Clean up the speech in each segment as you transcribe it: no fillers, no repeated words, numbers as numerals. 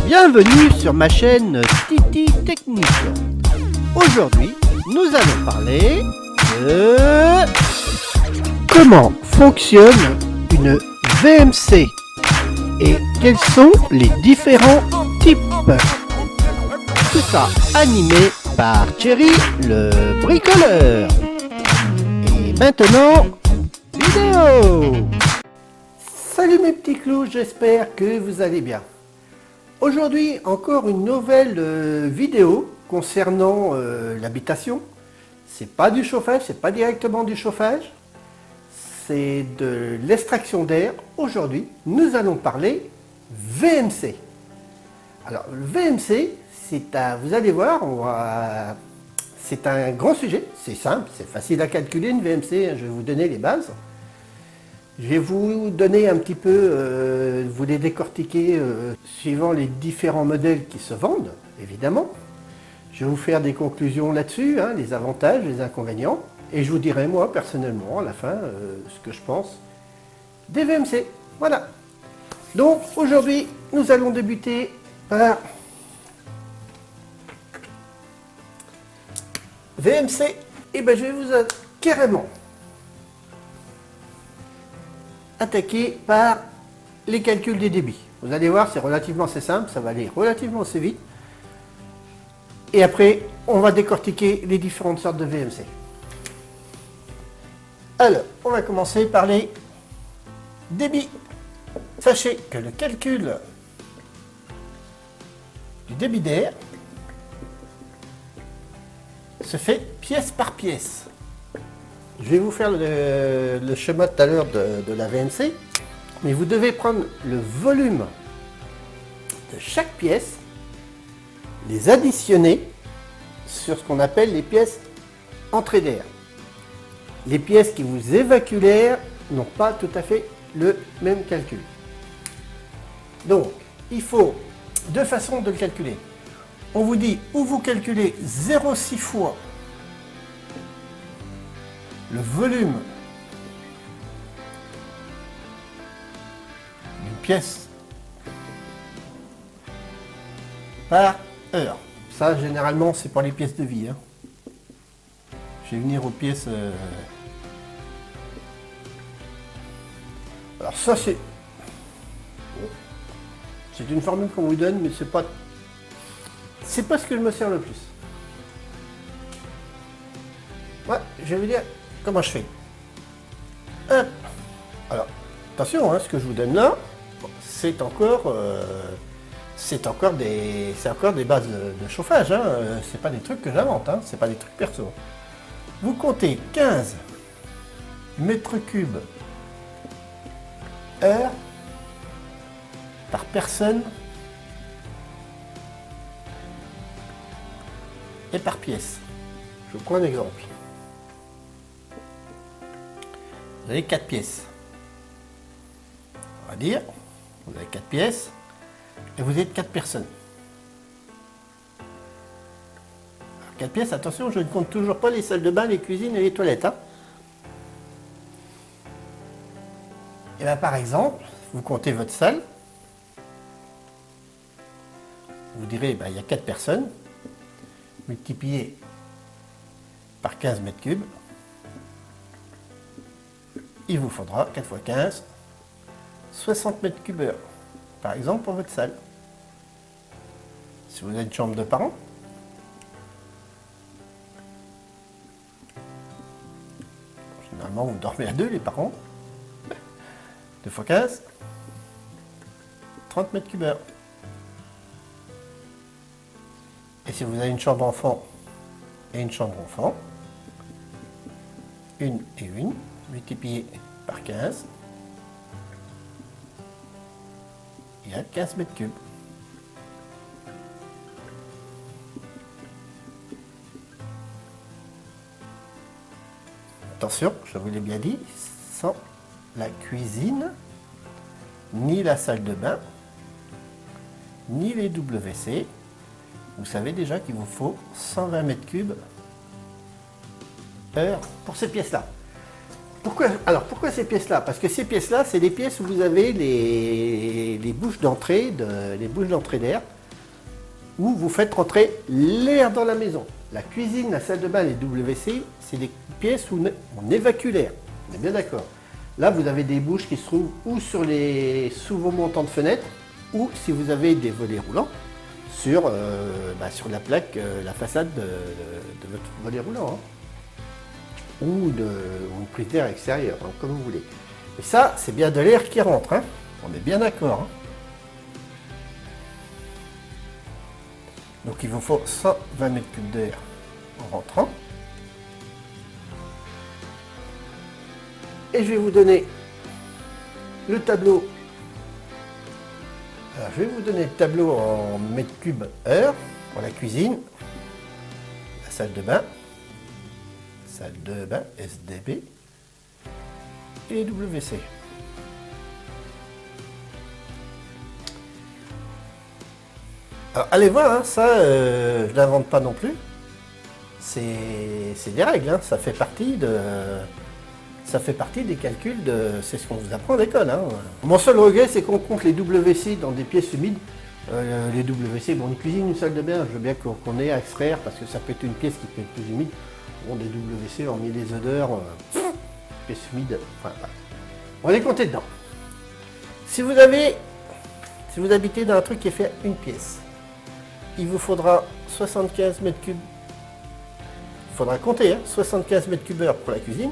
Bienvenue sur ma chaîne Titi Technique. Aujourd'hui, nous allons parler de comment fonctionne une VMC et quels sont les différents types. Tout ça animé par Thierry le bricoleur. Et maintenant, vidéo. Salut mes petits clous, j'espère que vous allez bien. Aujourd'hui, encore une nouvelle vidéo concernant l'habitation. C'est pas du chauffage, c'est pas directement du chauffage, c'est de l'extraction d'air. Aujourd'hui, nous allons parler VMC. Alors, le VMC, vous allez voir, c'est un grand sujet, c'est simple, c'est facile à calculer une VMC, je vais vous donner les bases. Je vais vous donner un petit peu, vous les décortiquer suivant les différents modèles qui se vendent, évidemment. Je vais vous faire des conclusions là-dessus, hein, les avantages, les inconvénients. Et je vous dirai, moi, personnellement, à la fin, ce que je pense des VMC. Voilà. Donc, aujourd'hui, nous allons débuter par VMC. Et bien, je vais vous carrément attaquer par les calculs des débits. Vous allez voir, c'est relativement assez simple, ça va aller relativement assez vite. Et après, on va décortiquer les différentes sortes de VMC. Alors, on va commencer par les débits. Sachez que le calcul du débit d'air se fait pièce par pièce. Je vais vous faire le schéma tout à l'heure de la VMC, mais vous devez prendre le volume de chaque pièce, les additionner sur ce qu'on appelle les pièces entrée d'air. Les pièces qui vous évacuent l'air n'ont pas tout à fait le même calcul. Donc, il faut deux façons de le calculer. On vous dit ou vous calculez 0,6 fois le volume d'une pièce par heure. Ça, généralement, c'est pour les pièces de vie. Hein. Je vais venir aux pièces... Alors ça, c'est une formule qu'on vous donne, mais c'est pas ce que je me sers le plus. Ouais, je vais vous dire comment je fais. Hop. Alors, attention, hein, ce que je vous donne là, c'est encore des bases de chauffage. Hein. C'est pas des trucs que j'invente, hein. C'est pas des trucs perso. Vous comptez 15 mètres cubes heure par personne et par pièce. Je vous prends un exemple. Vous avez 4 pièces. On va dire, vous avez 4 pièces et vous êtes 4 personnes. Alors, 4 pièces, attention, je ne compte toujours pas les salles de bain, les cuisines et les toilettes. Hein. Et bien, par exemple, vous comptez votre salle. Vous direz, ben, il y a 4 personnes, multiplié par 15 mètres cubes. Il vous faudra 4 x 15, 60 mètres cubes heure, par exemple pour votre salle. Si vous avez une chambre de parents, généralement vous dormez à 2 les parents, 2 x 15, 30 mètres cubes heure. Et si vous avez une chambre enfant et une chambre enfant, une et une, multiplié par 15, il y a 15 mètres cubes. Attention, je vous l'ai bien dit, sans la cuisine, ni la salle de bain, ni les WC, vous savez déjà qu'il vous faut 120 mètres cubes heure pour ces pièces-là. Pourquoi ces pièces-là? Parce que ces pièces-là, c'est des pièces où vous avez les bouches d'entrée d'air. où vous faites rentrer l'air dans la maison. La cuisine, la salle de bain, les WC, c'est des pièces où on évacue l'air. On est bien d'accord. Là, vous avez des bouches qui se trouvent ou sous vos montants de fenêtres, ou si vous avez des volets roulants, sur la plaque, la façade de votre volet roulant. Hein. Ou une prise d'air extérieure, hein, comme vous voulez. Et ça, c'est bien de l'air qui rentre. Hein. On est bien d'accord. Hein. Donc il vous faut 120 m3 d'air en rentrant. Et je vais vous donner le tableau. Alors, je vais vous donner le tableau en mètres cubes heure pour la cuisine, la salle de bain, SDB et les WC. Alors, allez voir, hein, ça, je ne l'invente pas non plus. C'est des règles, hein, ça fait partie des calculs c'est ce qu'on vous apprend à l'école. Hein. Mon seul regret, c'est qu'on compte les WC dans des pièces humides. Les WC, bon, une cuisine, une salle de bain, je veux bien qu'on ait à extraire parce que ça peut être une pièce qui peut être plus humide. Bon, des WC, hormis les odeurs, pièces humides, enfin, on est compté dedans. Si vous habitez dans un truc qui est fait à une pièce, il vous faudra 75 m3. Il faudra compter, hein, 75 m3 heure pour la cuisine,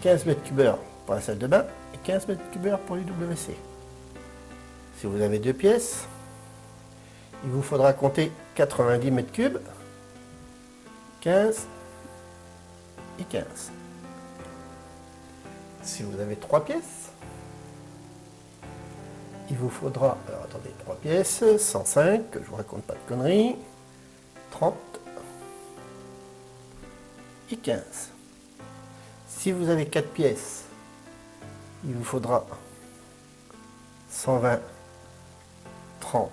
15 m3 heure pour la salle de bain et 15 m3 heure pour les WC. Si vous avez deux pièces, il vous faudra compter 90 m3, 15 et 15. Si vous avez trois pièces, il vous faudra, alors attendez, 3 pièces, 105, que je vous raconte pas de conneries, 30 et 15. Si vous avez 4 pièces, il vous faudra 120, 30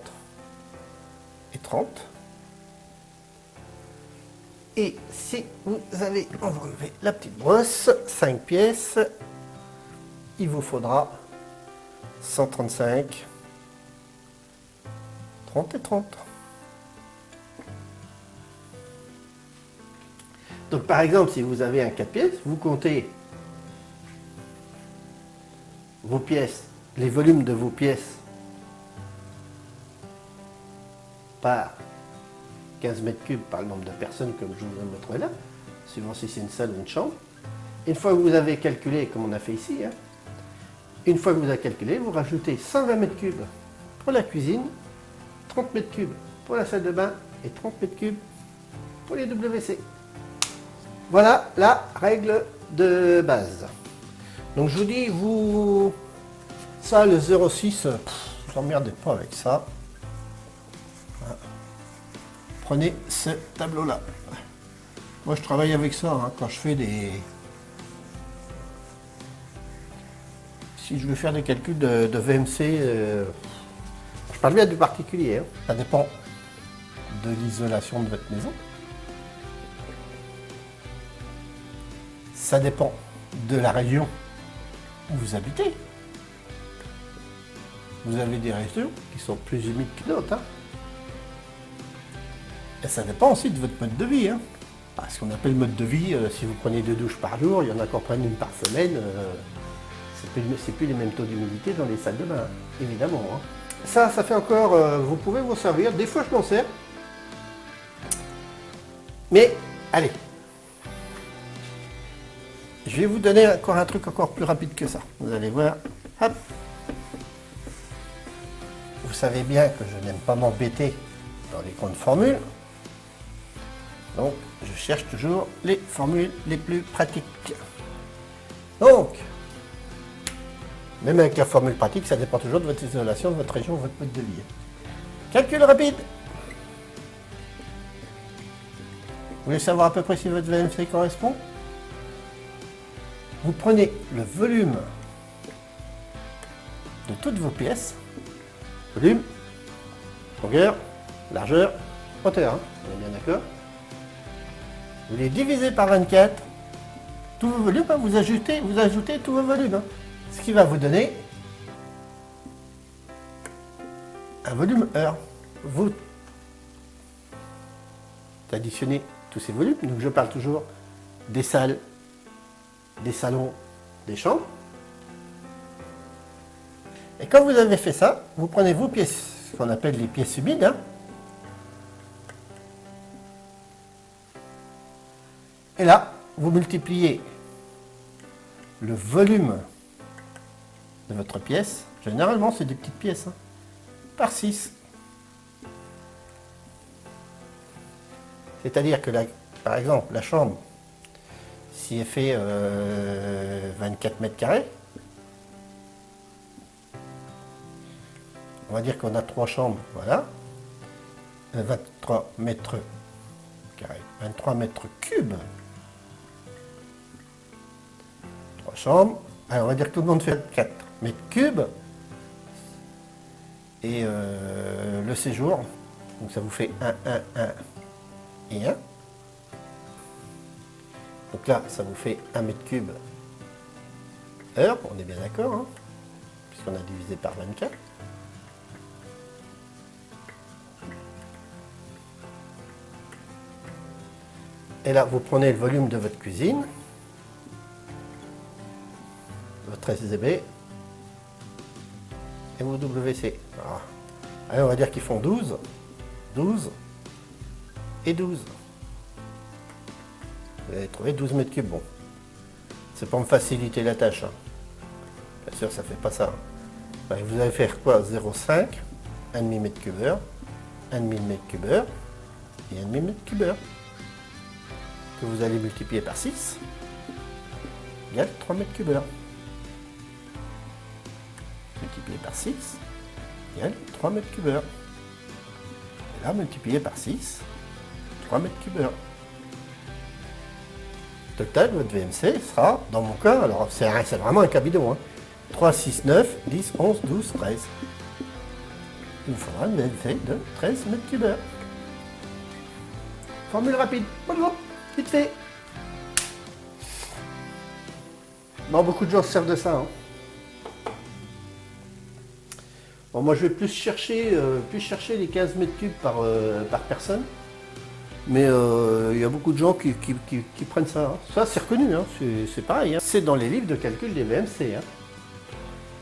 et 30. Et si vous avez, on va enlever la petite brosse, 5 pièces, il vous faudra 135, 30 et 30. Donc par exemple, si vous avez un 4 pièces, vous comptez vos pièces, les volumes de vos pièces par 15 m3 par le nombre de personnes comme je vous ai montré là, suivant si c'est une salle ou une chambre. Une fois que vous avez calculé, comme on a fait ici, hein, une fois que vous avez calculé, vous rajoutez 120 m3 pour la cuisine, 30 m3 pour la salle de bain et 30 m3 pour les WC. Voilà la règle de base. Donc je vous dis, ça le 0,6, ne vous emmerdez pas avec ça. Voilà. Prenez ce tableau-là. Moi je travaille avec ça hein, quand je fais si je veux faire des calculs de VMC, je parle bien du particulier, hein. Ça dépend de l'isolation de votre maison. Ça dépend de la région où vous habitez. Vous avez des régions qui sont plus humides que d'autres. Hein. Et ça dépend aussi de votre mode de vie. Hein. Ce qu'on appelle mode de vie, si vous prenez 2 douches par jour, il y en a qui en prennent une par semaine. C'est plus les mêmes taux d'humidité dans les salles de bain, évidemment. Hein. Ça fait encore, vous pouvez vous servir. Des fois, je m'en sers. Mais, allez. Je vais vous donner encore un truc encore plus rapide que ça. Vous allez voir. Hop. Vous savez bien que je n'aime pas m'embêter dans les grandes formules. Donc, je cherche toujours les formules les plus pratiques. Donc, même avec la formule pratique, ça dépend toujours de votre isolation, de votre région, de votre mode de vie. Calcul rapide. Vous voulez savoir à peu près si votre VMC correspond? Vous prenez le volume de toutes vos pièces, volume, longueur, largeur, hauteur, hein, on est bien d'accord. Vous les divisez par 24, tous vos volumes, hein, vous ajoutez tous vos volumes, hein, ce qui va vous donner un volume heure. Vous d'additionner tous ces volumes. Donc je parle toujours des salles, des salons, des chambres. Et quand vous avez fait ça, vous prenez vos pièces, ce qu'on appelle les pièces humides, hein. Et là, vous multipliez le volume de votre pièce, généralement c'est des petites pièces, hein, par 6. C'est-à-dire que, par exemple, la chambre, si elle fait 24 mètres carrés, on va dire qu'on a 3 chambres, voilà, 23 mètres carrés, 23 mètres cubes. 3 chambres, alors on va dire que tout le monde fait 4 mètres cubes, et le séjour, donc ça vous fait 1, 1, 1 et 1. Donc là, ça vous fait 1 mètre cube heure, on est bien d'accord, hein, puisqu'on a divisé par 24. Et là, vous prenez le volume de votre cuisine, votre SZB, et vos WC. Voilà. Allez, on va dire qu'ils font 12, 12 et 12. Vous allez trouver 12 mètres cubes. Bon, c'est pour me faciliter la tâche, hein. Bien sûr, ça ne fait pas ça. Ben, vous allez faire quoi? 0,5, 1,5 mètre cube heure, 1,5 mètre cube heure et 1,5 mètre cube heure, que vous allez multiplier par 6, égale 3 mètres cube heure. Multiplié par 6, égale 3 mètres cube heure. Et là, multiplié par 6, 3 mètres cube heure. Total, votre VMC sera, dans mon cas, alors c'est vraiment un cas bidon, hein, 3, 6, 9, 10, 11, 12, 13. Il vous faudra une VMC de 13 mètres cube heure. Formule rapide. Bonjour. Vite fait. Bon, beaucoup de gens se servent de ça, hein. Bon, moi je vais plus chercher les 15 mètres cubes par personne. Mais il y a beaucoup de gens qui prennent ça, hein. Ça c'est reconnu, hein. C'est pareil, hein. C'est dans les livres de calcul des VMC, hein.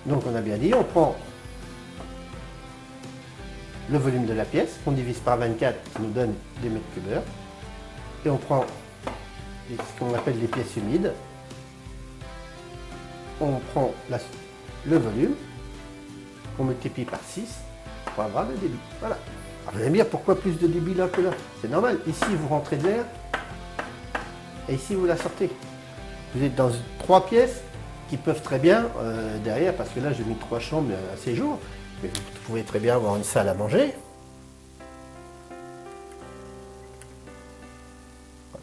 Donc on a bien dit, on prend le volume de la pièce, on divise par 24, qui nous donne des mètres cubes heure. Et on prend ce qu'on appelle les pièces humides. On prend le volume, qu'on multiplie par 6 pour avoir le débit. Voilà. Alors vous allez me dire pourquoi plus de débit là que là? C'est normal. Ici vous rentrez de l'air et ici vous la sortez. Vous êtes dans 3 pièces qui peuvent très bien derrière, parce que là j'ai mis 3 chambres à séjour, mais vous pouvez très bien avoir une salle à manger.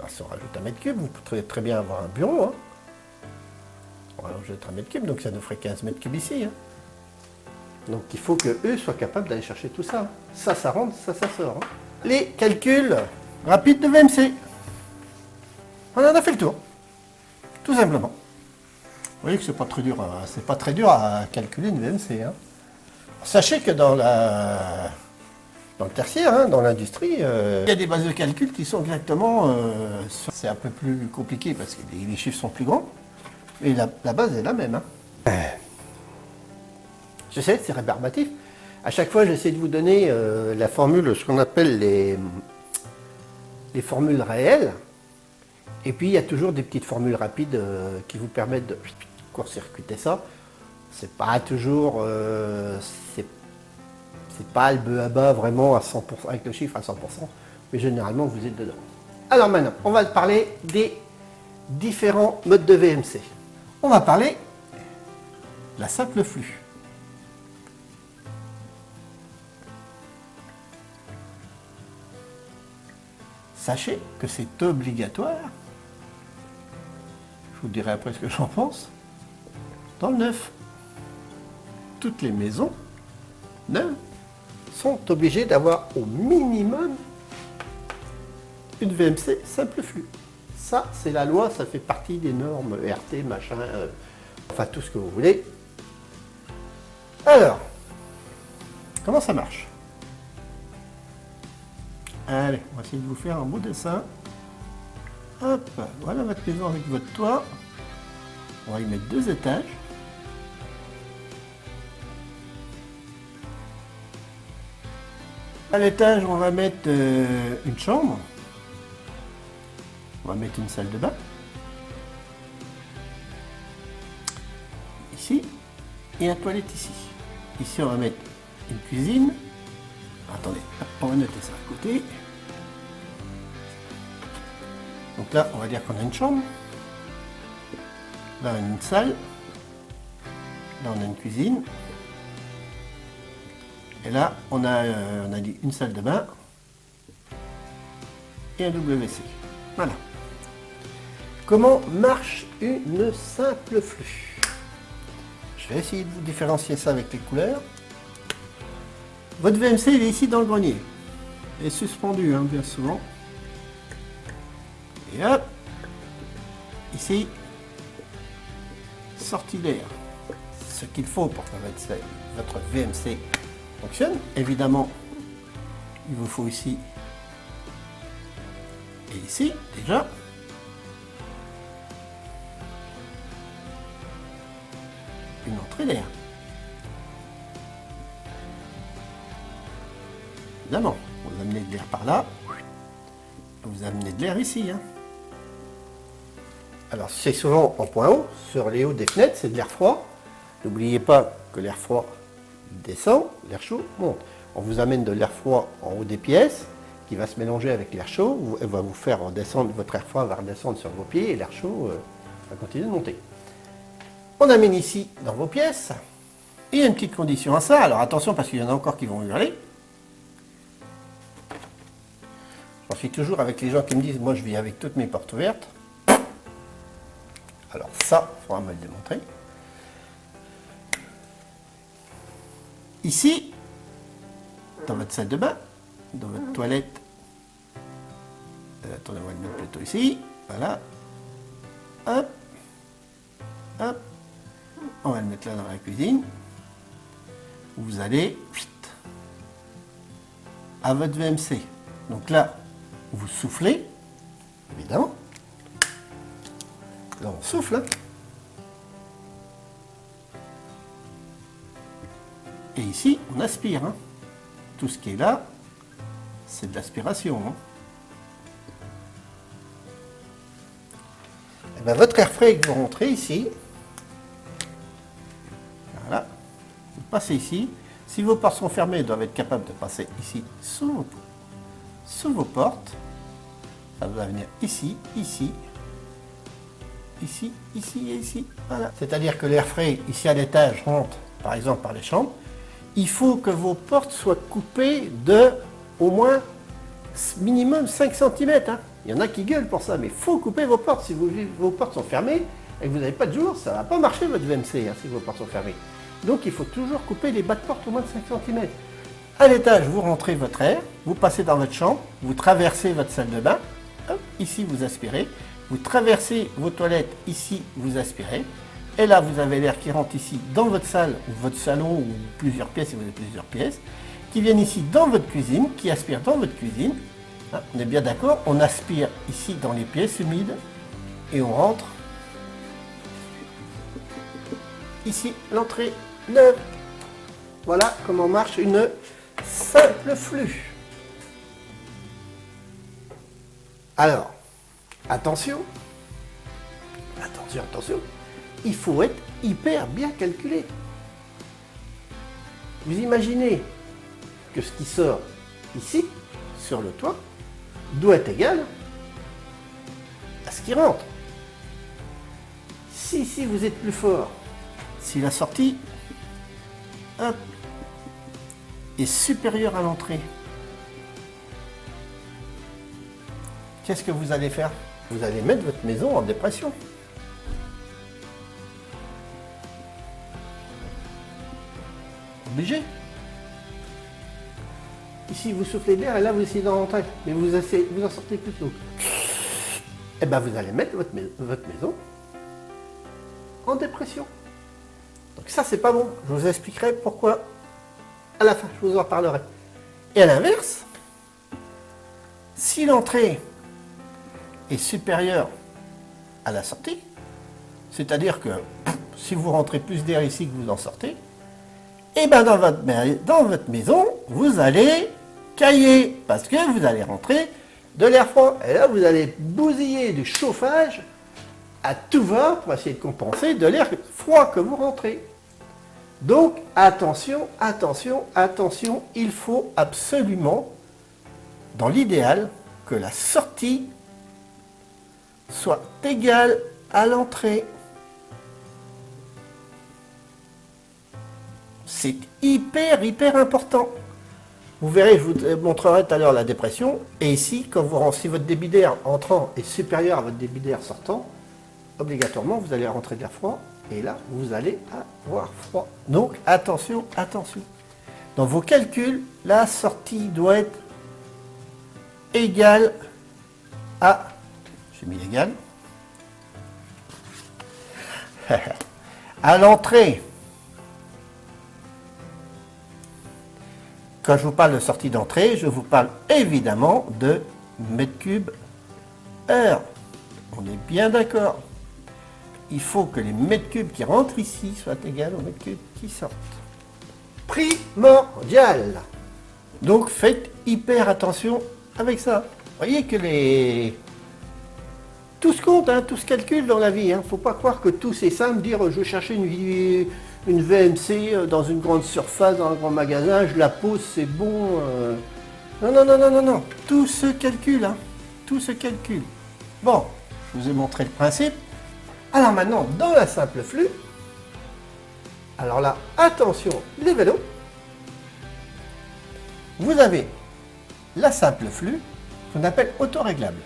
Si on rajoute 1 mètre cube, vous pouvez très bien avoir un bureau, hein. On rajoute 1 mètre cube, donc ça nous ferait 15 mètres cubes ici, hein. Donc il faut qu'eux soient capables d'aller chercher tout ça. Ça rentre, ça sort, hein. Les calculs rapides de VMC. On en a fait le tour. Tout simplement. Vous voyez que c'est pas très dur à calculer une VMC, hein. Sachez que dans le tertiaire, hein, dans l'industrie, il y a des bases de calcul qui sont exactement... c'est un peu plus compliqué parce que les chiffres sont plus grands, mais la base est la même, hein. Je sais, c'est rébarbatif. À chaque fois, j'essaie de vous donner la formule, ce qu'on appelle les formules réelles, et puis il y a toujours des petites formules rapides qui vous permettent de court-circuiter ça. C'est pas toujours... c'est pas le bœuf à bas vraiment à 100%, avec le chiffre à 100%, mais généralement vous êtes dedans. Alors maintenant, on va parler des différents modes de VMC. On va parler de la simple flux. Sachez que c'est obligatoire, je vous dirai après ce que j'en pense, dans le neuf. Toutes les maisons neuves sont obligés d'avoir au minimum une VMC simple flux. Ça, c'est la loi, ça fait partie des normes RT, machin, enfin tout ce que vous voulez. Alors, comment ça marche? Allez, on va essayer de vous faire un beau dessin. Hop, voilà votre maison avec votre toit. On va y mettre 2 étages. À l'étage, on va mettre une chambre. On va mettre une salle de bain. Ici. Et une toilette ici. Ici, on va mettre une cuisine. Attendez, on va noter ça à côté. Donc là, on va dire qu'on a une chambre. Là, on a une salle. Là, on a une cuisine. Et là, on a dit une salle de bain et un WC. Voilà. Comment marche une simple flûte? Je vais essayer de vous différencier ça avec les couleurs. Votre VMC, il est ici dans le grenier. Il est suspendu, hein, bien souvent. Et hop, ici, sortie d'air. Ce qu'il faut pour que votre VMC fonctionne. Évidemment, il vous faut ici et ici, déjà. Une entrée d'air. Évidemment, vous amenez de l'air par là. Vous amenez de l'air ici. Hein. Alors, c'est souvent en point haut, sur les hauts des fenêtres, c'est de l'air froid. N'oubliez pas que l'air froid descend, l'air chaud monte. On vous amène de l'air froid en haut des pièces, qui va se mélanger avec l'air chaud, elle va vous faire redescendre, votre air froid va redescendre sur vos pieds, et l'air chaud va continuer de monter. On amène ici, dans vos pièces, et il y a une petite condition à ça, alors attention parce qu'il y en a encore qui vont hurler. J'en suis toujours avec les gens qui me disent, moi je vis avec toutes mes portes ouvertes. Alors ça, il faudra me le démontrer. Ici, dans votre salle de bain, dans votre toilette, attendez, on va le mettre plutôt ici, voilà, hop, hop, on va le mettre là dans la cuisine, vous allez à votre VMC, donc là, vous soufflez, évidemment, là on souffle, hein. Et ici, on aspire. Hein. Tout ce qui est là, c'est de l'aspiration. Hein. Et bien, votre air frais que vous rentrez ici, voilà, vous passez ici. Si vos portes sont fermées, ils doivent être capables de passer ici sous vos portes. Ça va venir ici, ici, ici, ici et ici. Voilà. C'est-à-dire que l'air frais, ici à l'étage, rentre par exemple par les chambres. Il faut que vos portes soient coupées de au moins minimum 5 cm. Hein. Il y en a qui gueulent pour ça, mais il faut couper vos portes. Si vos portes sont fermées et que vous n'avez pas de jour, ça ne va pas marcher votre VMC hein, si vos portes sont fermées. Donc il faut toujours couper les bas de porte au moins de 5 cm. À l'étage, vous rentrez votre air, vous passez dans votre chambre, vous traversez votre salle de bain, hop, ici vous aspirez, vous traversez vos toilettes, ici vous aspirez. Et là, vous avez l'air qui rentre ici dans votre salle, ou votre salon, ou plusieurs pièces, si vous avez plusieurs pièces, qui viennent ici dans votre cuisine, qui aspirent dans votre cuisine. Hein, on est bien d'accord, on aspire ici dans les pièces humides, et on rentre ici, l'entrée neuve. Voilà comment marche une simple flûte. Alors, attention, attention, attention. Il faut être hyper bien calculé. Vous imaginez que ce qui sort ici, sur le toit, doit être égal à ce qui rentre. Si ici vous êtes plus fort, si la sortie hop, est supérieure à l'entrée, qu'est-ce que vous allez faire? Vous allez mettre votre maison en dépression. Obligé. Ici vous soufflez d'air et là vous essayez d'en rentrer, mais vous en sortez plus tôt. Et bien vous allez mettre votre maison en dépression. Donc ça c'est pas bon. Je vous expliquerai pourquoi à la fin, je vous en parlerai. Et à l'inverse, Si l'entrée est supérieure à la sortie, c'est-à-dire que si vous rentrez plus d'air ici que vous en sortez, et bien dans votre maison, vous allez cailler, parce que vous allez rentrer de l'air froid. Et là, vous allez bousiller du chauffage à tout va pour essayer de compenser de l'air froid que vous rentrez. Donc, attention, attention, attention, il faut absolument, dans l'idéal, que la sortie soit égale à l'entrée. C'est hyper, hyper important. Vous verrez, je vous montrerai tout à l'heure la dépression. Et ici, si votre débit d'air entrant est supérieur à votre débit d'air sortant, obligatoirement, vous allez rentrer de l'air froid. Et là, vous allez avoir froid. Donc, attention, attention. Dans vos calculs, la sortie doit être égale à... J'ai mis égal. À l'entrée. Quand je vous parle de sortie d'entrée, je vous parle évidemment de mètres cubes heure. On est bien d'accord. Il faut que les mètres cubes qui rentrent ici soient égaux aux mètres cubes qui sortent. Primordial. Donc faites hyper attention avec ça. Vous voyez que tout se compte, hein, tout se calcule dans la vie. Il ne faut pas croire que tout c'est simple, dire je vais chercher une VMC dans une grande surface, dans un grand magasin, je la pose, c'est bon. Non, non, non, non, non, non. Tout se calcule, hein. Tout se calcule. Bon, je vous ai montré le principe. Alors maintenant, dans la simple flux, alors là, attention, les vélos, vous avez la simple flux qu'on appelle autoréglable.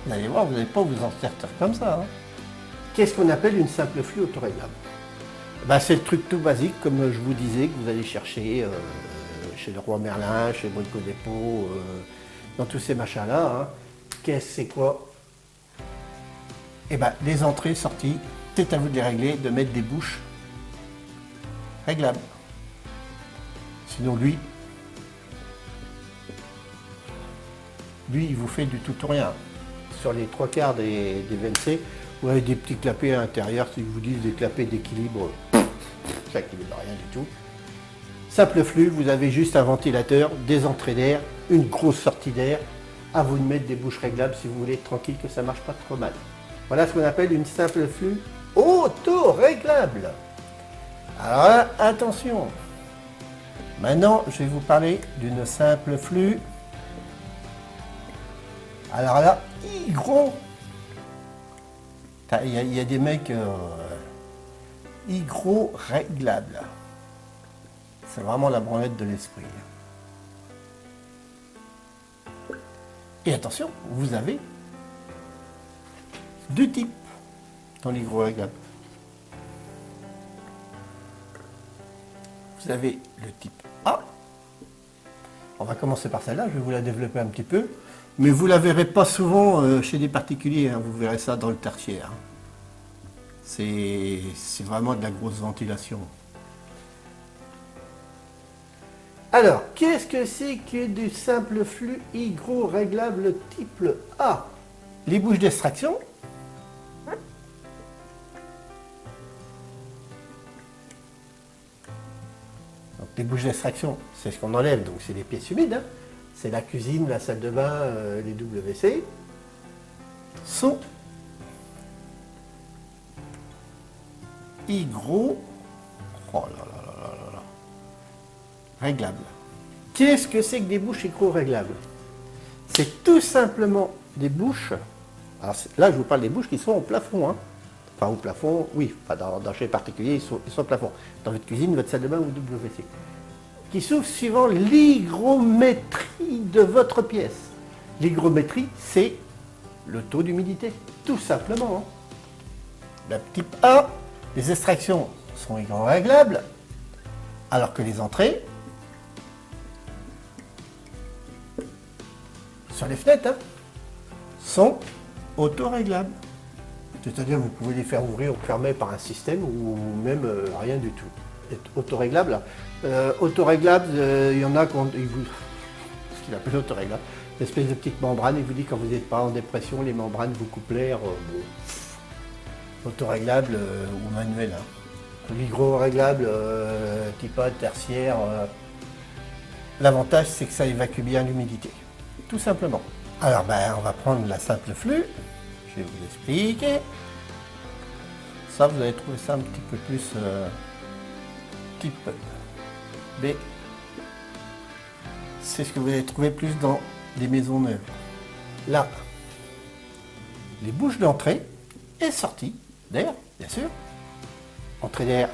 Vous allez voir, vous n'allez pas vous en sortir comme ça. Hein. Qu'est-ce qu'on appelle une simple flux autoréglable? C'est le truc tout basique, comme je vous disais, que vous allez chercher chez le Roi Merlin, chez Brico Dépôt, dans tous ces machins-là. Hein. C'est quoi? Les entrées, sorties, c'est à vous de les régler, de mettre des bouches réglables. Sinon, lui, il vous fait du tout ou rien. Sur les 3/4 des VNC, vous avez des petits clapets à l'intérieur, si vous disent des clapets d'équilibre, ça n'équilibre rien du tout. Simple flux, vous avez juste un ventilateur, des entrées d'air, une grosse sortie d'air. À vous de mettre des bouches réglables si vous voulez être tranquille, que ça ne marche pas trop mal. Voilà ce qu'on appelle une simple flux auto-réglable. Alors là, attention. Maintenant, je vais vous parler d'une simple flux. Alors là, gros. Il y a des mecs hygro réglables. C'est vraiment la branlette de l'esprit. Et attention, vous avez deux types dans l'hygro réglables. Vous avez le type A. On va commencer par celle-là, je vais vous la développer un petit peu. Mais vous ne la verrez pas souvent chez des particuliers, hein. Vous verrez ça dans le tertiaire. Hein. C'est vraiment de la grosse ventilation. Alors, qu'est-ce que c'est que du simple flux hygro-réglable type A? Les bouches d'extraction. Donc, les bouches d'extraction, c'est ce qu'on enlève, donc c'est les pièces humides. Hein. C'est la cuisine, la salle de bain, les WC. Sont hygro... Oh là là là là là là. Réglables. Qu'est-ce que c'est que des bouches hygro-réglables? C'est tout simplement des bouches... Alors là, je vous parle des bouches qui sont au plafond. Hein. Enfin, au plafond, oui. Enfin, dans chez les particuliers, ils sont au plafond. Dans votre cuisine, votre salle de bain ou WC. Qui s'ouvre suivant l'hygrométrie de votre pièce. L'hygrométrie, c'est le taux d'humidité, tout simplement. Hein. La type A, les extractions sont hygro-réglables, alors que les entrées, sur les fenêtres, hein, sont auto-réglables. C'est-à-dire que vous pouvez les faire ouvrir ou fermer par un système ou même rien du tout. Autoréglable. Autoréglable, il y en a qu'il appelle autoréglable. Une espèce de petite membrane, il vous dit quand vous n'êtes pas en dépression, les membranes vous coupent l'air. Autoréglable ou manuel. Hein. L'hygroréglable, type A, tertiaire, l'avantage c'est que ça évacue bien l'humidité. Tout simplement. Alors on va prendre la simple flux. Je vais vous expliquer. Ça, vous allez trouver ça un petit peu plus type B. C'est ce que vous allez trouver plus dans les maisons neuves. Là, les bouches d'entrée et sortie d'air, bien sûr. Entrée d'air,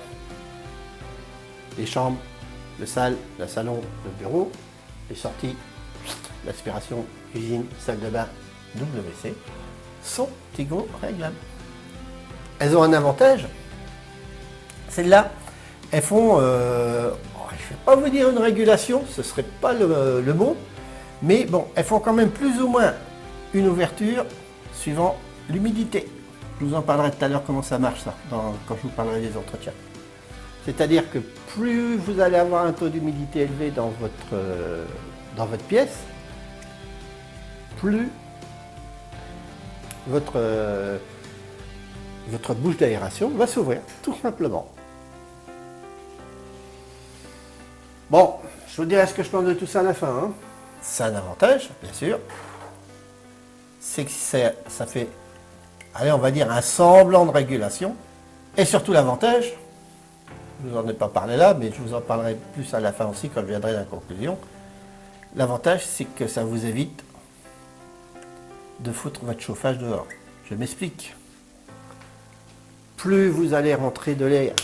les chambres, le salle, le salon, le bureau. Les sorties, l'aspiration, cuisine, salle de bain, WC, sont hygroréglables. Elles ont un avantage. Celles-là, elles font, je ne vais pas vous dire une régulation, ce ne serait pas le mot, mais bon, elles font quand même plus ou moins une ouverture suivant l'humidité. Je vous en parlerai tout à l'heure comment ça marche ça, quand je vous parlerai des entretiens. C'est-à-dire que plus vous allez avoir un taux d'humidité élevé dans votre pièce, plus votre bouche d'aération va s'ouvrir, tout simplement. Bon, je vous dirai ce que je pense de tout ça à la fin. Hein. C'est un avantage, bien sûr. C'est que ça fait, allez, on va dire, un semblant de régulation. Et surtout l'avantage, je ne vous en ai pas parlé là, mais je vous en parlerai plus à la fin aussi quand je viendrai à la conclusion. L'avantage, c'est que ça vous évite de foutre votre chauffage dehors. Je m'explique. Plus vous allez rentrer de l'air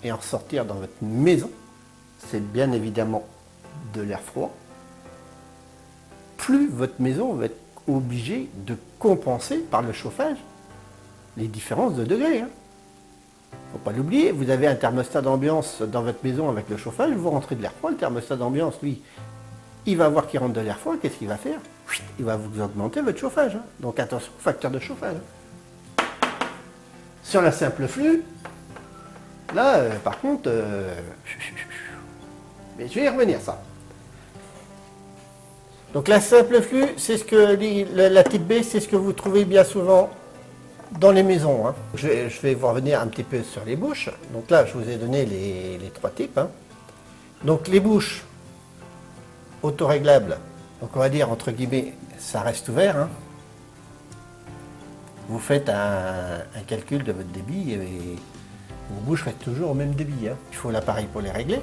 et en ressortir dans votre maison, c'est bien évidemment de l'air froid, plus votre maison va être obligée de compenser par le chauffage les différences de degrés. Hein. Faut pas l'oublier, vous avez un thermostat d'ambiance dans votre maison avec le chauffage, vous rentrez de l'air froid, le thermostat d'ambiance, lui, il va voir qu'il rentre de l'air froid, qu'est-ce qu'il va faire? Il va vous augmenter votre chauffage. Hein. Donc attention au facteur de chauffage. Sur la simple flux, là, par contre, mais je vais y revenir ça. Donc la simple flux, c'est ce que la type B, c'est ce que vous trouvez bien souvent dans les maisons. Hein. Je vais vous revenir un petit peu sur les bouches. Donc là, je vous ai donné les trois types. Hein. Donc les bouches autoréglables, donc on va dire entre guillemets, ça reste ouvert. Hein. Vous faites un calcul de votre débit et vos bouches restent toujours au même débit. Hein. Il faut l'appareil pour les régler,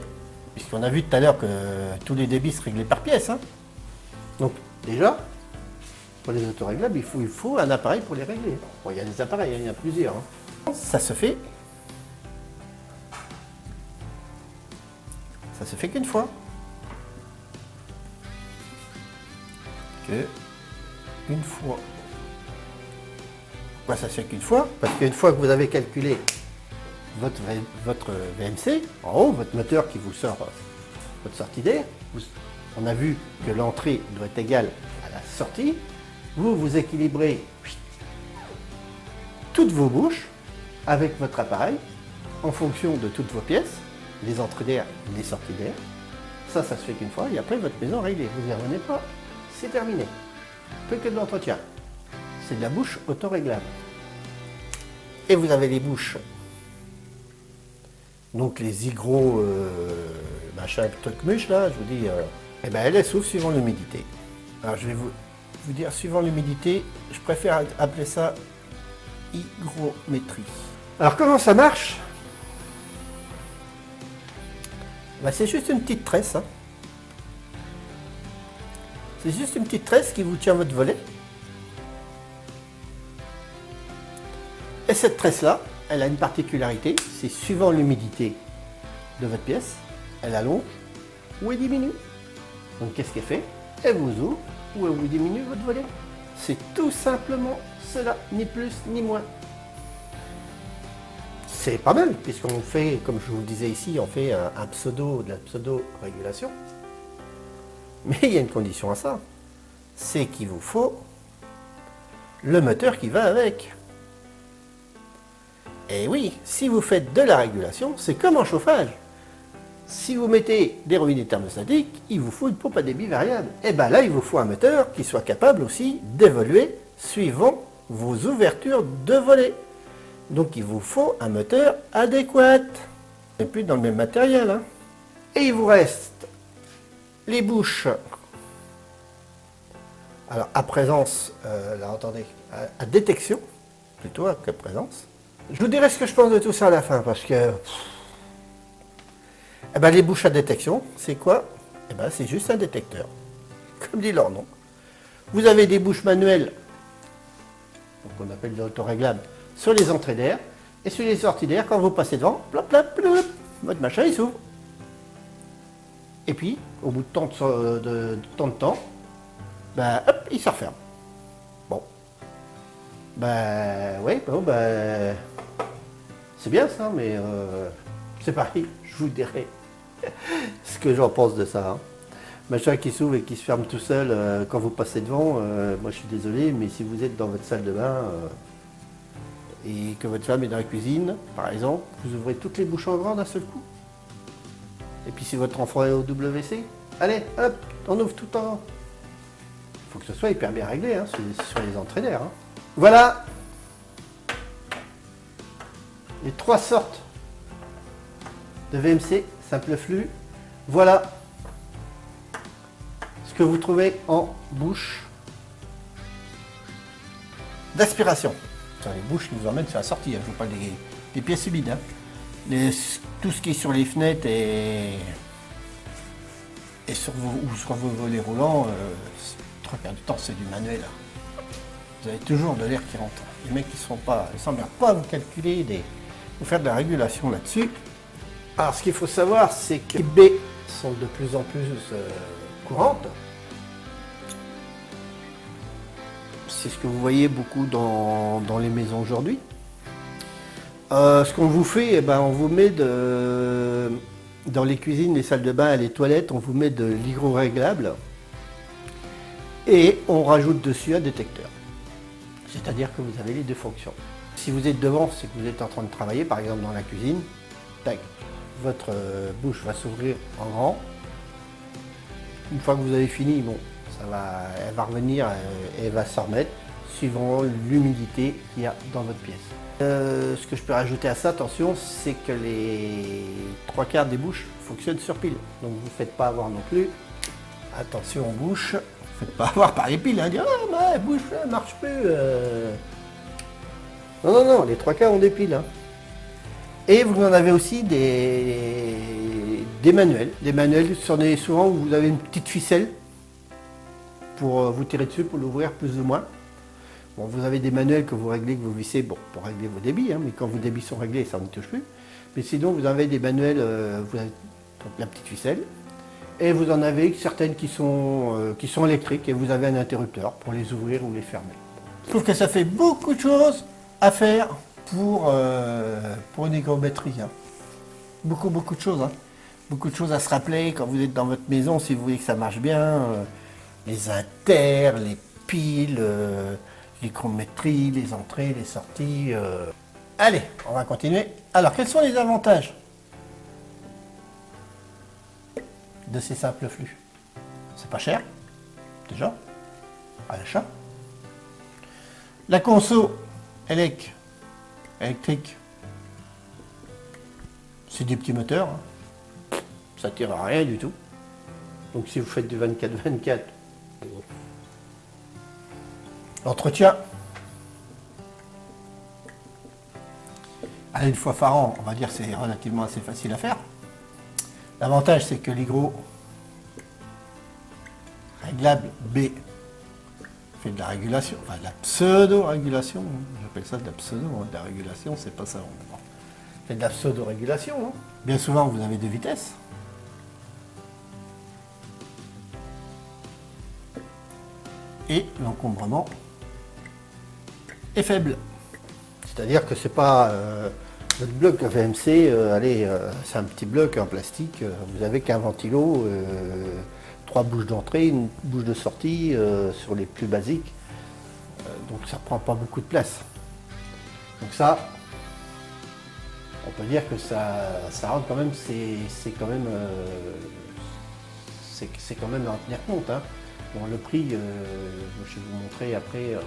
puisqu'on a vu tout à l'heure que tous les débits se réglaient par pièce. Hein. Donc déjà, pour les autoréglables, il faut un appareil pour les régler. Bon, il y a des appareils, il y en a plusieurs. Hein. Ça se fait qu'une fois. Une fois. Pourquoi ça se fait qu'une fois? Parce qu'une fois que vous avez calculé votre VMC, en haut, votre moteur qui vous sort votre sortie d'air, on a vu que l'entrée doit être égale à la sortie, vous équilibrez toutes vos bouches avec votre appareil en fonction de toutes vos pièces, les entrées d'air, les sorties d'air. Ça se fait qu'une fois et après votre maison est réglée. Vous n'y revenez pas, c'est terminé. Plus que de l'entretien. C'est de la bouche autoréglable. Et vous avez les bouches, donc les hygro machin truc-muche là, je vous dis, eh ben elle s'ouvre suivant l'humidité. Alors je vais vous dire suivant l'humidité, je préfère appeler ça hygrométrie. Alors comment ça marche? Ben, c'est juste une petite tresse. Hein. C'est juste une petite tresse qui vous tient votre volet. Et cette tresse-là, elle a une particularité, c'est suivant l'humidité de votre pièce, elle allonge ou elle diminue. Donc qu'est-ce qu'elle fait? Elle vous ouvre ou elle vous diminue votre volet. C'est tout simplement cela, ni plus ni moins. C'est pas mal, puisqu'on fait, comme je vous le disais ici, on fait de la pseudo-régulation. Mais il y a une condition à ça, c'est qu'il vous faut le moteur qui va avec. Et oui, si vous faites de la régulation, c'est comme en chauffage. Si vous mettez des robinets thermostatiques, il vous faut une pompe à débit variable. Et bien là, il vous faut un moteur qui soit capable aussi d'évoluer suivant vos ouvertures de volets. Donc il vous faut un moteur adéquat. Et plus dans le même matériel. Hein. Et il vous reste les bouches. Alors à présence, là attendez, à détection, plutôt que présence. Je vous dirai ce que je pense de tout ça à la fin, parce que... Eh ben, les bouches à détection, c'est quoi? Eh ben, c'est juste un détecteur, comme dit leur nom. Vous avez des bouches manuelles, qu'on appelle des autoréglables, sur les entrées d'air, et sur les sorties d'air, quand vous passez devant, plop, plop, plop, votre machin il s'ouvre. Et puis, au bout de tant de temps, ben, hop, il se referme. Bon. Ben, oui, bon, ben, c'est bien ça, mais c'est pareil, je vous dirai ce que j'en pense de ça. Hein. Machin qui s'ouvre et qui se ferme tout seul quand vous passez devant, moi je suis désolé, mais si vous êtes dans votre salle de bain et que votre femme est dans la cuisine, par exemple, vous ouvrez toutes les bouches en grand d'un seul coup. Et puis si votre enfant est au WC, allez, hop, on ouvre tout en... Il faut que ce soit hyper bien réglé hein, sur les entrées d'air. Hein. Voilà les 3 sortes de VMC simple flux. Voilà ce que vous trouvez en bouche d'aspiration. Les bouches qui vous emmènent sur la sortie, hein. Je vous parle des pièces humides. Hein. Tout ce qui est sur les fenêtres et sur vos volets roulants, 3/4 du temps c'est du manuel. Vous avez toujours de l'air qui rentre. Les mecs qui ne s'emmerdent pas à vous calculer, vous faire de la régulation là-dessus. Alors ce qu'il faut savoir, c'est que les baies sont de plus en plus courantes. C'est ce que vous voyez beaucoup dans les maisons aujourd'hui. Ce qu'on vous fait, eh ben, on vous met dans les cuisines, les salles de bain et les toilettes, on vous met de l'hydro réglable et on rajoute dessus un détecteur. C'est-à-dire que vous avez les 2 fonctions. Si vous êtes devant, c'est que vous êtes en train de travailler, par exemple dans la cuisine, tac, votre bouche va s'ouvrir en grand. Une fois que vous avez fini, bon, elle va revenir et elle va s'en remettre suivant l'humidité qu'il y a dans votre pièce. Ce que je peux rajouter à ça, attention, c'est que les 3/4 des bouches fonctionnent sur pile. Donc vous ne faites pas avoir non plus, attention aux bouches, ne faites pas avoir par les piles, hein, dire « Ah, ma bouche ne marche plus ». Non, les 3/4 ont des piles. Hein. Et vous en avez aussi des manuels. Des manuels, souvent où vous avez une petite ficelle pour vous tirer dessus, pour l'ouvrir plus ou moins. Bon, vous avez des manuels que vous réglez, que vous vissez pour régler vos débits, hein, mais quand vos débits sont réglés, ça ne touche plus. Mais sinon, vous avez des manuels, vous avez la petite ficelle, et vous en avez certaines qui sont électriques, et vous avez un interrupteur pour les ouvrir ou les fermer. Je trouve que ça fait beaucoup de choses à faire pour une hygrométrie. Hein. Beaucoup de choses. Hein. Beaucoup de choses à se rappeler quand vous êtes dans votre maison, si vous voulez que ça marche bien. Les inters, les piles, l'hygrométrie, les entrées, les sorties. Allez, on va continuer. Alors, quels sont les avantages de ces simples flux? C'est pas cher, déjà, à l'achat. La conso électrique, c'est des petits moteurs, hein. Ça tire à rien du tout. Donc si vous faites du 24/24, l'entretien, une fois par an, on va dire c'est relativement assez facile à faire. L'avantage c'est que l'hydro réglable B fait de la régulation, enfin de la pseudo-régulation, j'appelle ça de la pseudo, hein, de la régulation, c'est pas ça. Fait de la pseudo-régulation. Hein. Bien souvent vous avez 2 vitesses. Et l'encombrement est faible. C'est-à-dire que c'est pas notre bloc VMC, c'est un petit bloc en plastique, vous avez qu'un ventilo, 3 bouches d'entrée, une bouche de sortie sur les plus basiques, donc ça prend pas beaucoup de place. Donc ça, on peut dire que ça rentre quand même, c'est quand même c'est quand même à en tenir compte. Hein. Bon, le prix, je vais vous montrer après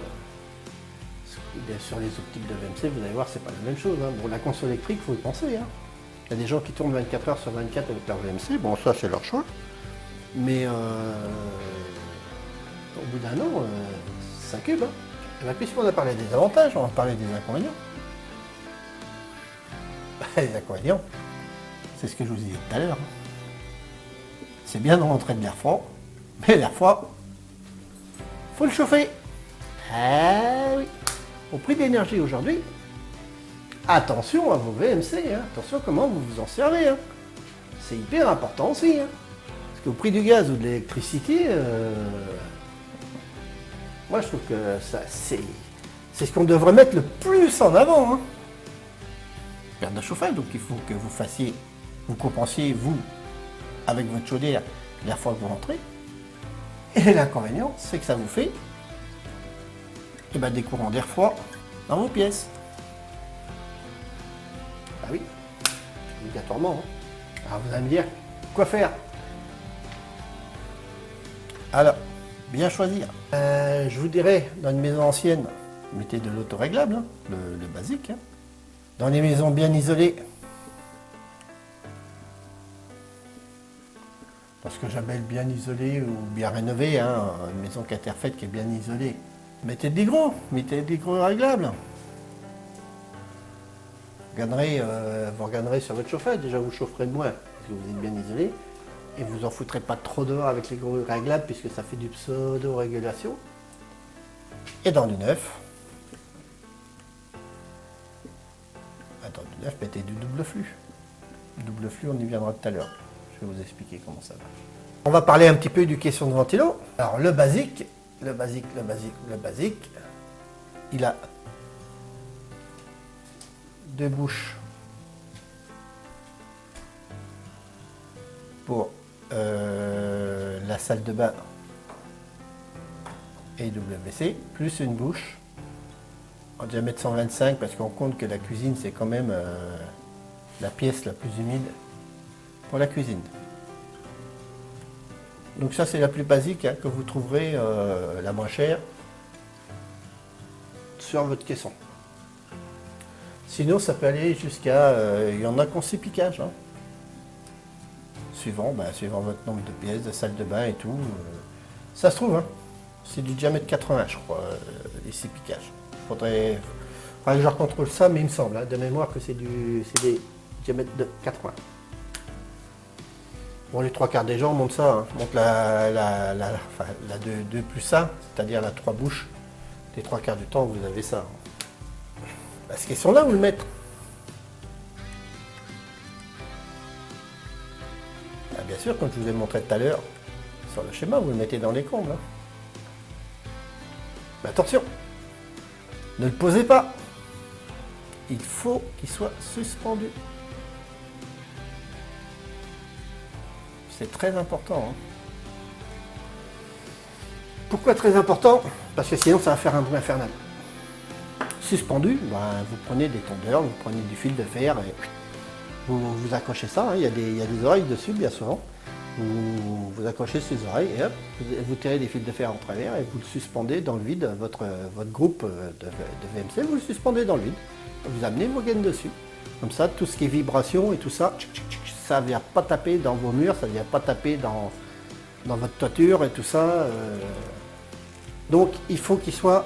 sur les optiques de VMC, vous allez voir, c'est pas la même chose. Hein. Bon, la console électrique, il faut y penser. Hein. Il y a des gens qui tournent 24 heures sur 24 avec leur VMC, bon ça c'est leur choix. Mais au bout d'un an, ça cube. Hein. Et bien, puisqu'on a parlé des avantages, on va parler des inconvénients. Les inconvénients, c'est ce que je vous disais tout à l'heure. C'est bien de rentrer de l'air froid, mais l'air froid, faut le chauffer. Ah oui. Au prix de l'énergie aujourd'hui, attention à vos VMC, hein. Attention comment vous vous en servez. Hein. C'est hyper important aussi. Hein. Parce qu'au prix du gaz ou de l'électricité, moi je trouve que c'est ce qu'on devrait mettre le plus en avant. Hein. Perte de chauffage, donc il faut que vous compensiez, vous, avec votre chaudière, l'air froid que vous rentrez. Et l'inconvénient, c'est que ça vous fait des courants d'air froid dans vos pièces. Bah oui, obligatoirement. Hein. Alors vous allez me dire, quoi faire? Alors, bien choisir. Je vous dirais, dans une maison ancienne, mettez de l'autoréglable, hein, le basique. Hein. Dans les maisons bien isolées, parce que j'appelle bien isolé ou bien rénové, hein, une maison qui a été refaite qui est bien isolée, mettez des gros réglables. Vous regarderez sur votre chauffage, déjà vous chaufferez de moins, parce que vous êtes bien isolé, et vous en foutrez pas trop dehors avec les gros réglables, puisque ça fait du pseudo-régulation. Et dans du neuf, mettez du double flux. Double flux, on y viendra tout à l'heure. Je vais vous expliquer comment ça marche. On va parler un petit peu du question de ventilo. Alors le basique, il a deux bouches pour la salle de bain et WC, plus une bouche en diamètre 125, parce qu'on compte que la cuisine c'est quand même la pièce la plus humide pour la cuisine. Donc ça c'est la plus basique, hein, que vous trouverez la moins chère sur votre caisson. Sinon ça peut aller jusqu'à, il y en a qui ont 6 piquages, hein. Suivant votre nombre de pièces, de salle de bain et tout. Ça se trouve, hein. C'est du diamètre 80 je crois, les 6 piquages. Faudrait que je recontrôle ça, mais il me semble, hein, de mémoire, que c'est des diamètres de 80. Bon, les 3/4 des gens montent ça, hein, montent la 2 plus ça, c'est-à-dire la 3 bouches. Les 3/4 du temps, vous avez ça. Hein. Cette question-là, vous le mettez. Bien sûr, comme je vous ai montré tout à l'heure, sur le schéma, vous le mettez dans les combles. Hein. Mais attention, ne le posez pas. Il faut qu'il soit suspendu. C'est très important. Hein. Pourquoi très important? Parce que sinon ça va faire un bruit infernal. Suspendu, vous prenez des tondeurs, vous prenez du fil de fer et vous accrochez ça. Hein. Il y a des oreilles dessus bien souvent. Vous accrochez ces oreilles et hop, vous tirez des fils de fer en travers et vous le suspendez dans le vide. Votre groupe de VMC, vous le suspendez dans le vide. Vous amenez vos gaines dessus. Comme ça, tout ce qui est vibration et tout ça, ça ne vient pas taper dans vos murs, ça ne vient pas taper dans votre toiture et tout ça. Donc, il faut qu'il soit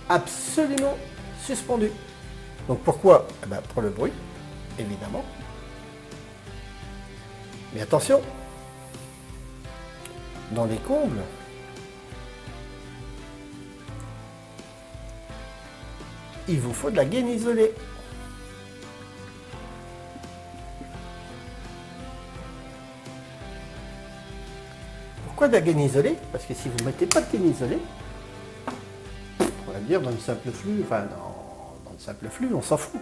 absolument suspendu. Donc, pourquoi? Pour le bruit, évidemment. Mais attention, dans les combles, il vous faut de la gaine isolée. Pourquoi de la gaine isolée? Parce que si vous ne mettez pas de gaine isolée, on va dire dans le simple flux, dans le simple flux, on s'en fout.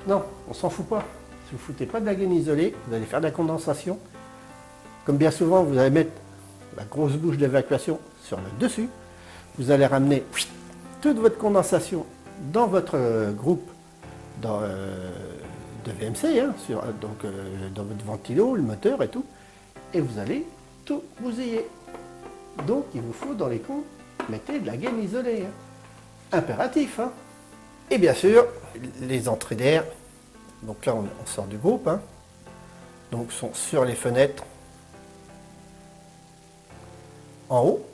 Non, on s'en fout pas. Si vous ne foutez pas de la gaine isolée, vous allez faire de la condensation. Comme bien souvent, vous allez mettre la grosse bouche d'évacuation sur le dessus. Vous allez ramener toute votre condensation dans votre groupe de de VMC, hein, dans votre ventilo, le moteur et tout, et vous allez tout bousiller. Donc il vous faut dans les comptes, mettez de la gaine isolée. Hein. Impératif. Hein. Et bien sûr, les entrées d'air, donc là on sort du groupe, hein, donc sont sur les fenêtres en haut.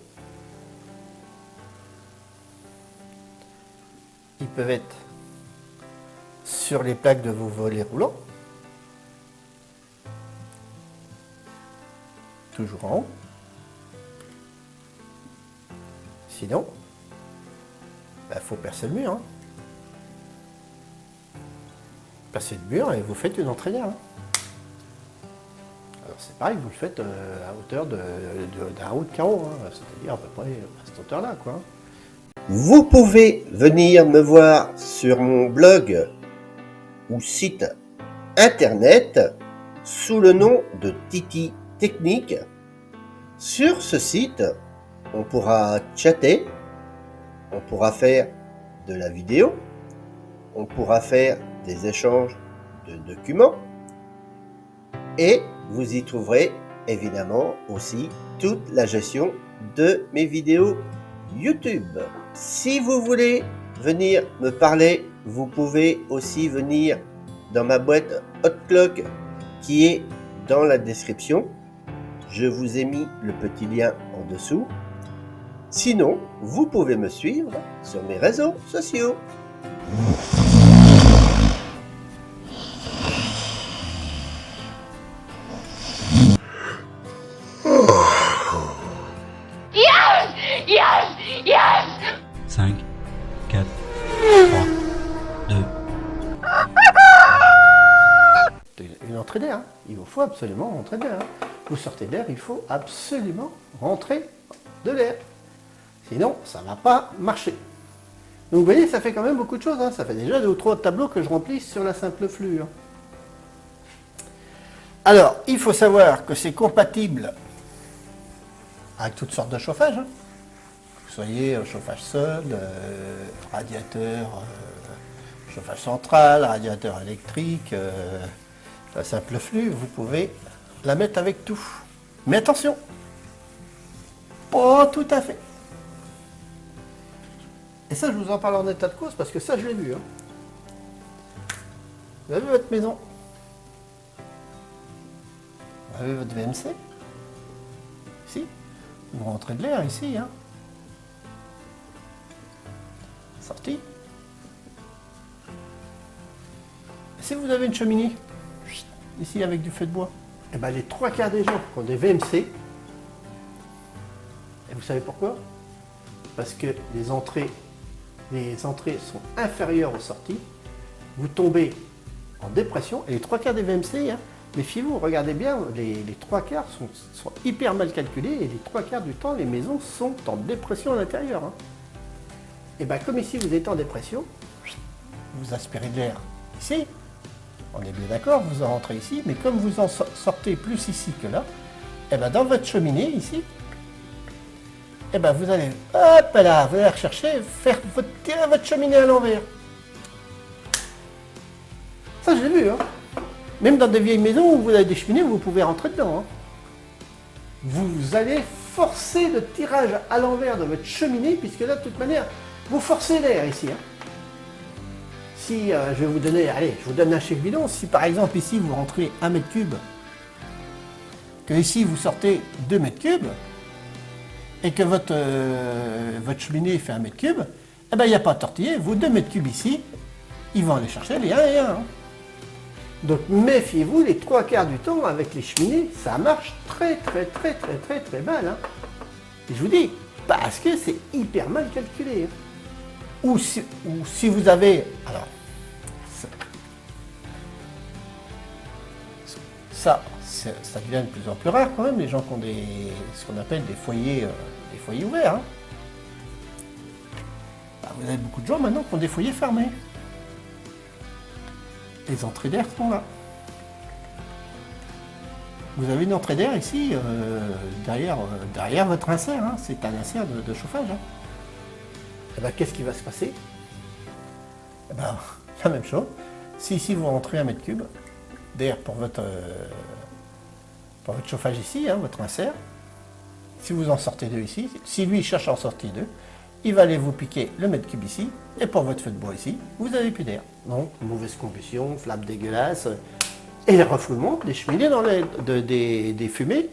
Ils peuvent être sur les plaques de vos volets roulants, toujours en haut. Sinon, faut percer le mur. Hein. Percez le mur et vous faites une entrée d'air. Hein. Alors c'est pareil, vous le faites à hauteur d'un haut de carreau, hein, c'est-à-dire à peu près à cette hauteur-là, quoi. Vous pouvez venir me voir sur mon blog ou site internet sous le nom de Titi Technique. Sur ce site, on pourra chatter, on pourra faire de la vidéo, on pourra faire des échanges de documents et vous y trouverez évidemment aussi toute la gestion de mes vidéos YouTube. Si vous voulez venir me parler, vous pouvez aussi venir dans ma boîte Hotclock qui est dans la description. Je vous ai mis le petit lien en dessous. Sinon, vous pouvez me suivre sur mes réseaux sociaux. Yes! 5, 4, 3, 2. Une entrée d'air, hein. Il vous faut absolument rentrer d'air. Hein. Vous sortez d'air, il faut absolument rentrer de l'air. Sinon, ça ne va pas marcher. Donc vous voyez, ça fait quand même beaucoup de choses. Hein. Ça fait déjà 2 ou 3 tableaux que je remplis sur la simple flux. Hein. Alors, il faut savoir que c'est compatible avec toutes sortes de chauffages. Hein. Que vous soyez chauffage sol, radiateur, chauffage central, radiateur électrique, la simple flux, vous pouvez la mettre avec tout. Mais attention, pas tout à fait. Et ça, je vous en parle en état de cause parce que ça, je l'ai vu. Hein. Vous avez votre maison. Vous avez votre VMC. Ici. Vous rentrez de l'air ici. Hein. Sortie. Si vous avez une cheminée, ici avec du feu de bois, et ben les 3/4 des gens qui ont des VMC, et vous savez pourquoi? Parce que les entrées sont inférieures aux sorties, vous tombez en dépression, et les 3/4 des VMC, hein, méfiez-vous, regardez bien, les 3/4 sont hyper mal calculés, et les 3/4 du temps, les maisons sont en dépression à l'intérieur. Hein. Et bien comme ici vous êtes en dépression, vous aspirez de l'air ici, on est bien d'accord, vous en rentrez ici, mais comme vous en sortez plus ici que là, et bien dans votre cheminée ici, et ben vous allez, hop là, vous allez rechercher, tirer votre cheminée à l'envers. Ça, je l'ai vu, hein. Même dans des vieilles maisons où vous avez des cheminées, vous pouvez rentrer dedans. Hein. Vous allez forcer le tirage à l'envers de votre cheminée, puisque là, de toute manière, vous forcez l'air ici. Hein. Si, je vais vous donner, allez, je vous donne un chèque bidon. Si par exemple ici, vous rentrez 1 mètre cube, que ici, vous sortez 2 mètres cubes, et que votre cheminée fait 1 mètre cube, eh ben il n'y a pas à tortiller, vos 2 mètres cubes ici, ils vont aller chercher les 1 et 1. Hein. Donc méfiez-vous, les 3/4 du temps avec les cheminées, ça marche très mal. Hein. Et je vous dis, parce que c'est hyper mal calculé. Hein. Ou si vous avez, alors, ça devient de plus en plus rare quand même, les gens qui ont ce qu'on appelle des foyers ouverts. Hein. Bah, vous avez beaucoup de gens maintenant qui ont des foyers fermés. Les entrées d'air sont là. Vous avez une entrée d'air ici, derrière votre insert. Hein. C'est un insert de chauffage. Hein. Et ben, qu'est-ce qui va se passer? Et ben, la même chose. Si ici vous rentrez 1 mètre cube d'air pour votre chauffage ici, hein, votre insert, si vous en sortez 2 ici, si lui cherche à en sortir 2, il va aller vous piquer le mètre cube ici, et pour votre feu de bois ici, vous n'avez plus d'air. Donc, mauvaise combustion, flamme dégueulasse, et les refoulements des cheminées, des fumées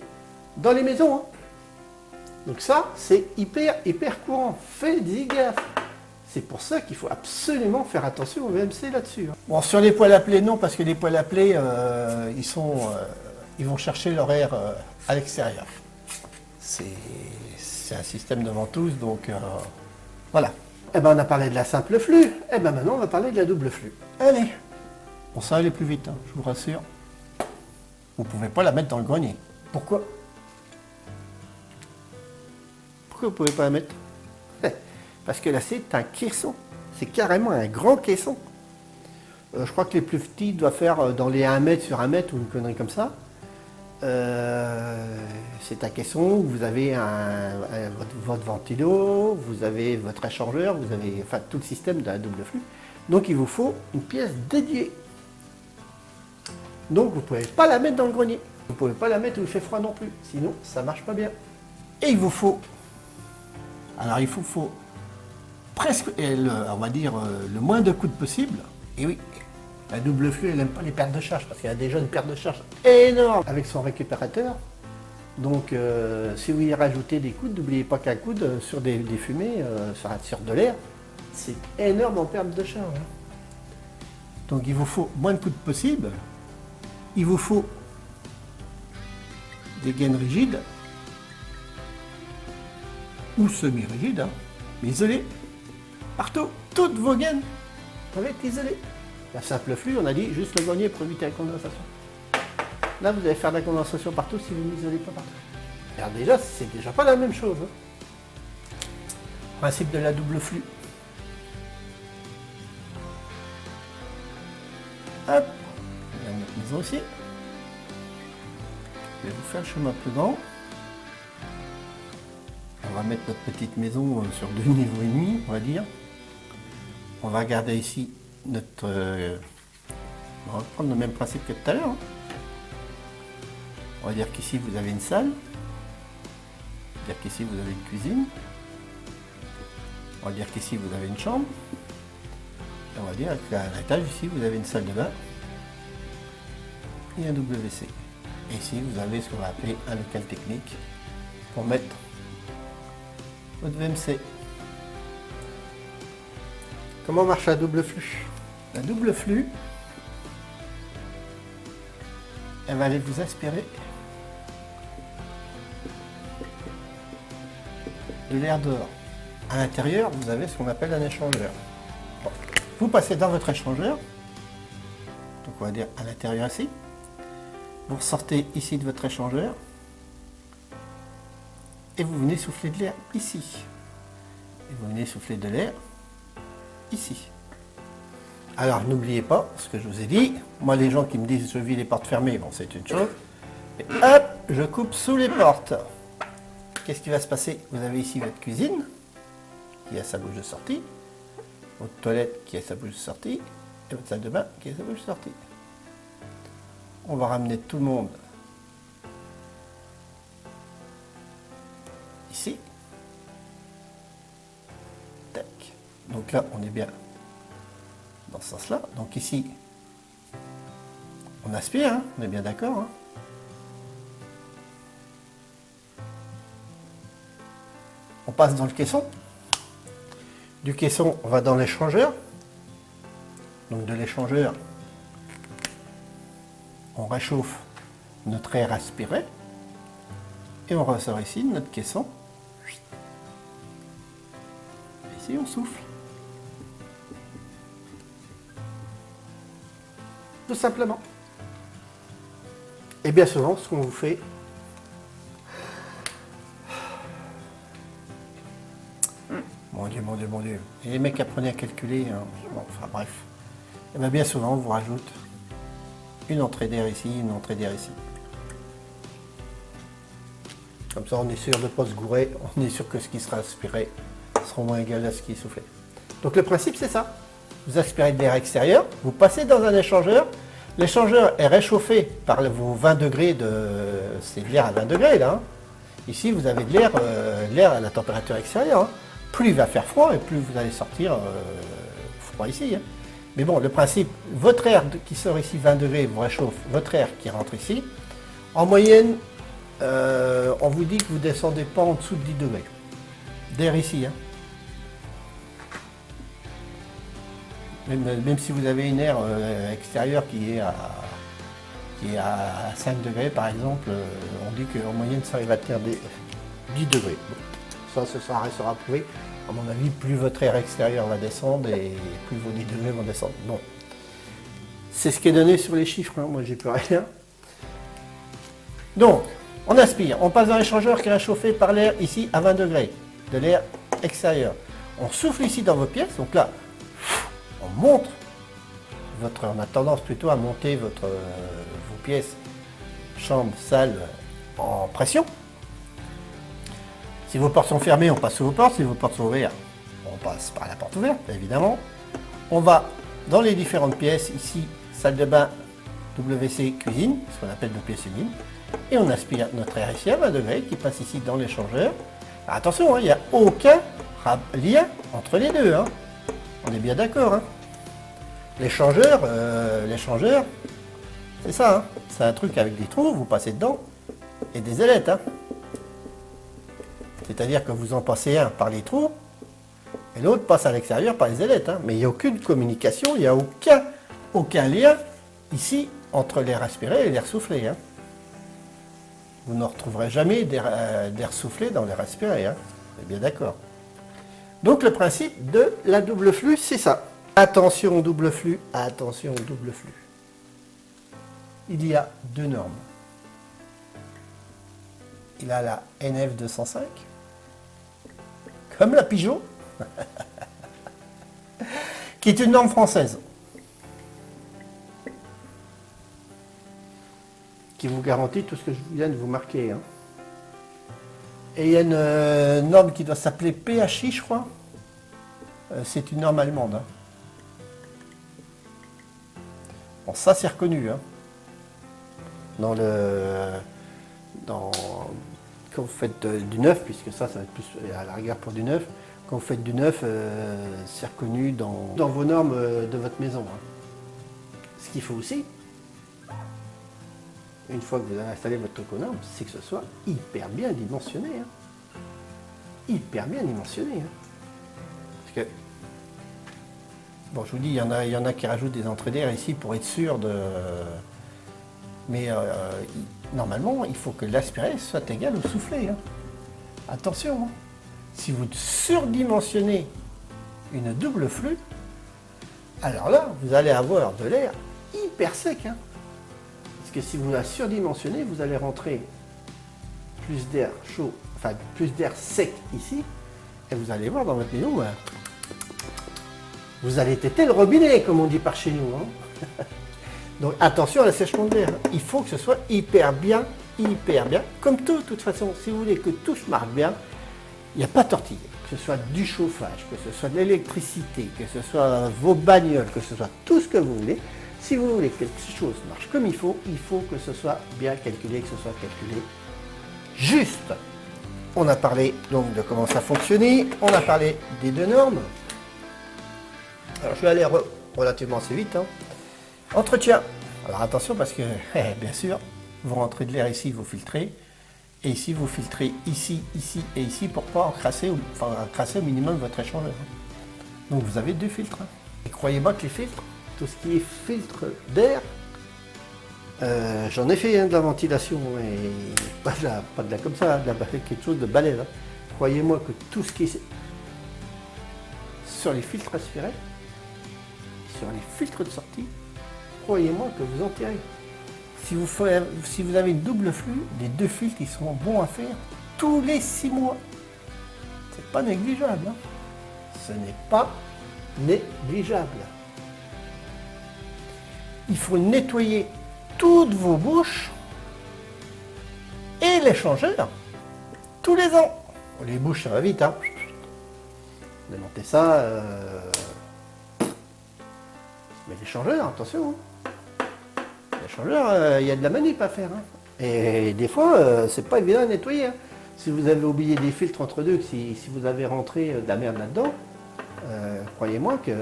dans les maisons. Hein. Donc ça, c'est hyper courant. Faites-y gaffe. C'est pour ça qu'il faut absolument faire attention au VMC là-dessus. Hein. Bon, sur les poêles à plaies, non, parce que les poêles à plaies, ils vont chercher leur air à l'extérieur. C'est un système de ventouse, donc voilà. Eh ben, on a parlé de la simple flux. Eh ben, maintenant, on va parler de la double flux. Allez. Bon, ça va aller plus vite, hein, je vous rassure. Vous ne pouvez pas la mettre dans le grenier. Pourquoi? Pourquoi vous ne pouvez pas la mettre? Parce que là, c'est un caisson. C'est carrément un grand caisson. Je crois que les plus petits doivent faire dans les 1 mètre sur 1 mètre ou une connerie comme ça. C'est un caisson où vous avez votre ventilo, vous avez votre échangeur, vous avez enfin, tout le système de la double flux. Donc il vous faut une pièce dédiée. Donc vous ne pouvez pas la mettre dans le grenier. Vous ne pouvez pas la mettre où il fait froid non plus. Sinon, ça ne marche pas bien. Et il vous faut... Alors il vous faut presque, on va dire, le moins de coudes possible. Et oui, la double flux, elle n'aime pas les pertes de charge, parce qu'elle a déjà une perte de charge énorme avec son récupérateur. Donc, si vous y rajoutez des coudes, n'oubliez pas qu'un coude sur des fumées, sur de l'air, c'est énorme en perte de charge. Hein. Donc, il vous faut moins de coudes possible. Il vous faut des gaines rigides ou semi-rigides, hein, mais isolées. Partout, toutes vos gaines doivent être isolées. La simple flux, on a dit juste le grenier pour éviter la condensation. Là, vous allez faire de la condensation partout si vous n'isolez pas partout. Alors déjà, c'est déjà pas la même chose. Hein. Principe de la double flux. Hop, on va notre maison aussi. Je vais vous faire le chemin plus grand. On va mettre notre petite maison sur 2 niveaux et demi, on va dire. On va garder ici notre... on va reprendre le même principe que tout à l'heure. Hein. On va dire qu'ici vous avez une salle. On va dire qu'ici vous avez une cuisine. On va dire qu'ici vous avez une chambre. Et on va dire qu'à l'étage ici vous avez une salle de bain et un WC. Et ici vous avez ce qu'on va appeler un local technique pour mettre votre VMC. Comment marche la double flux? La double flux, elle va aller vous aspirer de l'air dehors. À l'intérieur, vous avez ce qu'on appelle un échangeur. Bon. Vous passez dans votre échangeur, donc on va dire à l'intérieur ici. Vous ressortez ici de votre échangeur et vous venez souffler de l'air ici. Et vous venez souffler de l'air ici. Alors n'oubliez pas ce que je vous ai dit. Moi, les gens qui me disent je vis les portes fermées, bon, c'est une chose. Et hop, je coupe sous les portes. Qu'est-ce qui va se passer? Vous avez ici votre cuisine qui a sa bouche de sortie, votre toilette qui a sa bouche de sortie et votre salle de bain qui a sa bouche de sortie. On va ramener tout le monde ici. Tac. Donc là, on est bien dans ce sens-là. Donc ici, on aspire, hein, on est bien d'accord. Hein. On passe dans le caisson. Du caisson, on va dans l'échangeur. Donc de l'échangeur, on réchauffe notre air aspiré. Et on ressort ici de notre caisson. Ici, on souffle. Tout simplement. Et bien souvent, ce qu'on vous fait, mon Dieu, mon Dieu, mon Dieu. Et les mecs apprenaient à calculer, hein. Bon, enfin bref. Et bien souvent, on vous rajoute une entrée d'air ici, une entrée d'air ici. Comme ça, on est sûr de ne pas se gourer, on est sûr que ce qui sera aspiré sera au moins égal à ce qui est soufflé. Donc le principe, c'est ça. vous aspirez de l'air extérieur, vous passez dans un échangeur. L'échangeur est réchauffé par vos 20 degrés c'est de l'air à 20 degrés là. Hein. Ici, vous avez de l'air à la température extérieure. Hein. Plus il va faire froid et plus vous allez sortir froid ici. Hein. Mais bon, le principe, votre air qui sort ici 20 degrés vous réchauffe votre air qui rentre ici. En moyenne, on vous dit que vous ne descendez pas en dessous de 10 degrés d'air ici. Hein. Même si vous avez une air extérieure qui est à 5 degrés par exemple, on dit qu'en moyenne ça arrive à tenir des 10 degrés. Bon, ça restera prouvé. À mon avis, plus votre air extérieur va descendre et plus vos 10 degrés vont descendre. Bon. C'est ce qui est donné sur les chiffres, hein. Moi j'ai plus rien. Donc, on aspire, on passe dans l'échangeur qui est réchauffé par l'air ici à 20 degrés, de l'air extérieur. On souffle ici dans vos pièces, donc là, on monte on a tendance plutôt à monter vos pièces, chambre, salle, en pression. Si vos portes sont fermées, on passe sous vos portes. Si vos portes sont ouvertes, on passe par la porte ouverte, évidemment. On va dans les différentes pièces, ici, salle de bain, WC, cuisine, ce qu'on appelle nos pièces humides. Et on aspire notre air ici à 20 degrés qui passe ici dans l'échangeur. Attention, hein, il n'y a aucun lien entre les deux. Hein. On est bien d'accord. Hein. L'échangeur, c'est ça. Hein. C'est un truc avec des trous, vous passez dedans, et des ailettes. Hein. C'est-à-dire que vous en passez un par les trous, et l'autre passe à l'extérieur par les ailettes. Hein. Mais il n'y a aucune communication, il n'y a aucun lien ici entre l'air aspiré et l'air soufflé. Hein. Vous ne retrouverez jamais d'air soufflé dans l'air aspiré. Hein. Vous êtes bien d'accord. Donc le principe de la double flux, c'est ça. Attention au double flux, attention au double flux. Il y a deux normes. Il a la NF 205, comme la Pigeot, qui est une norme française, qui vous garantit tout ce que je viens de vous marquer. Hein. Et il y a une norme qui doit s'appeler PHI, je crois. C'est une norme allemande. Hein. Bon, ça c'est reconnu. Hein. Quand vous faites du neuf, puisque ça va être plus à la rigueur pour du neuf, quand vous faites du neuf, c'est reconnu dans vos normes de votre maison. Hein. Ce qu'il faut aussi, une fois que vous avez installé votre truc aux normes, c'est que ce soit hyper bien dimensionné. Hein. Hyper bien dimensionné. Hein. Parce que, bon, je vous dis, il y en a qui rajoutent des entrées d'air ici pour être sûr de... Mais normalement, il faut que l'aspiré soit égal au soufflé. Hein. Attention, hein. Si vous surdimensionnez une double flux, alors là, vous allez avoir de l'air hyper sec. Hein. Parce que si vous la surdimensionnez, vous allez rentrer plus d'air chaud, enfin plus d'air sec ici, et vous allez voir dans votre maison, vous allez têter le robinet, comme on dit par chez nous. Hein. Donc attention à l'assèchement de l'air. Il faut que ce soit hyper bien. Comme tout, de toute façon, si vous voulez que tout se marche bien, il n'y a pas tortille. Que ce soit du chauffage, que ce soit de l'électricité, que ce soit vos bagnoles, que ce soit tout ce que vous voulez. Si vous voulez que quelque chose marche comme il faut que ce soit bien calculé, que ce soit calculé juste. On a parlé donc de comment ça fonctionnait, on a parlé des deux normes. Alors je vais aller relativement assez vite. Hein. Entretien. Alors attention parce que, bien sûr, vous rentrez de l'air ici, vous filtrez. Et ici, vous filtrez ici, ici et ici pour pas encrasser, encrasser au minimum votre échangeur. Donc vous avez deux filtres. Et croyez-moi que les filtres, tout ce qui est filtre d'air, j'en ai fait de la ventilation et pas de la comme ça, quelque chose de balèze. Hein. Croyez-moi que tout ce qui est sur les filtres aspirés, sur les filtres de sortie, croyez-moi que vous enterrez. Si vous avez une double flux, les deux filtres ils seront bons à faire tous les 6 mois. C'est pas négligeable. Hein. Ce n'est pas négligeable. Il faut nettoyer toutes vos bouches et l'échangeur tous les ans. Les bouches ça va vite. Hein. Démontez ça. Mais l'échangeur, attention, hein. L'échangeur, il y a de la manip à faire. Hein. Et des fois, c'est pas évident à nettoyer. Hein. Si vous avez oublié des filtres entre deux, si vous avez rentré de la merde là-dedans, croyez-moi que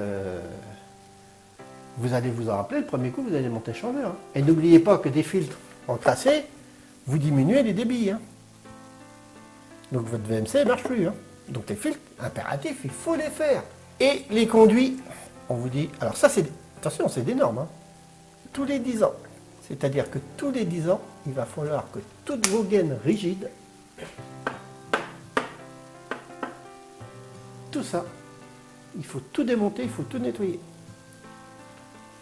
vous allez vous en rappeler, le premier coup, vous allez monter l'échangeur. Hein. Et n'oubliez pas que des filtres encrassés, vous diminuez les débits. Hein. Donc votre VMC ne marche plus. Hein. Donc les filtres, impératifs, il faut les faire. Et les conduits, on vous dit... Alors ça, c'est... Attention, c'est des normes. Hein. Tous les 10 ans. C'est-à-dire que tous les 10 ans, il va falloir que toutes vos gaines rigides, tout ça, il faut tout démonter, il faut tout nettoyer.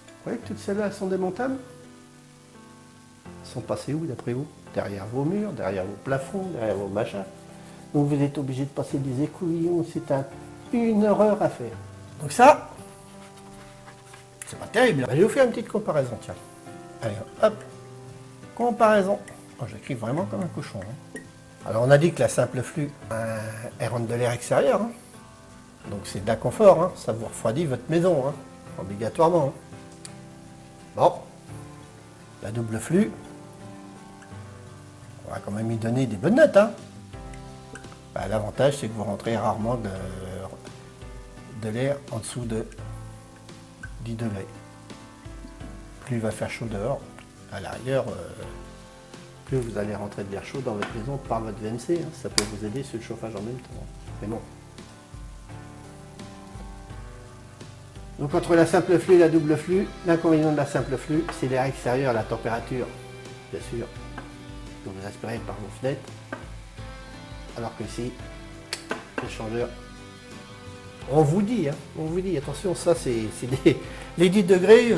Vous voyez que toutes celles-là sont démontables? Elles sont passées où d'après vous? Derrière vos murs, derrière vos plafonds, derrière vos machins. Donc vous êtes obligé de passer des écouvillons, c'est une horreur à faire. Donc ça, c'est pas terrible. Je vais vous faire une petite comparaison, tiens. Allez, hop, comparaison. Oh, j'écris vraiment comme un cochon. Hein. Alors on a dit que la simple flux, elle rentre de l'air extérieur. Hein. Donc c'est d'inconfort, hein. Ça vous refroidit votre maison, hein. Obligatoirement. Hein. Bon, la double flux, on va quand même y donner des bonnes notes. Hein. Bah, l'avantage, c'est que vous rentrez rarement de l'air en dessous de 10 degrés. Plus il va faire chaud dehors, à l'arrière, plus vous allez rentrer de l'air chaud dans votre maison par votre VMC. Hein. Ça peut vous aider sur le chauffage en même temps. Mais bon. Donc entre la simple flux et la double flux, l'inconvénient de la simple flux, c'est l'air extérieur, la température, bien sûr, que vous aspirez par vos fenêtres. Alors que ici, l'échangeur, on vous dit, attention, ça c'est les 10 degrés,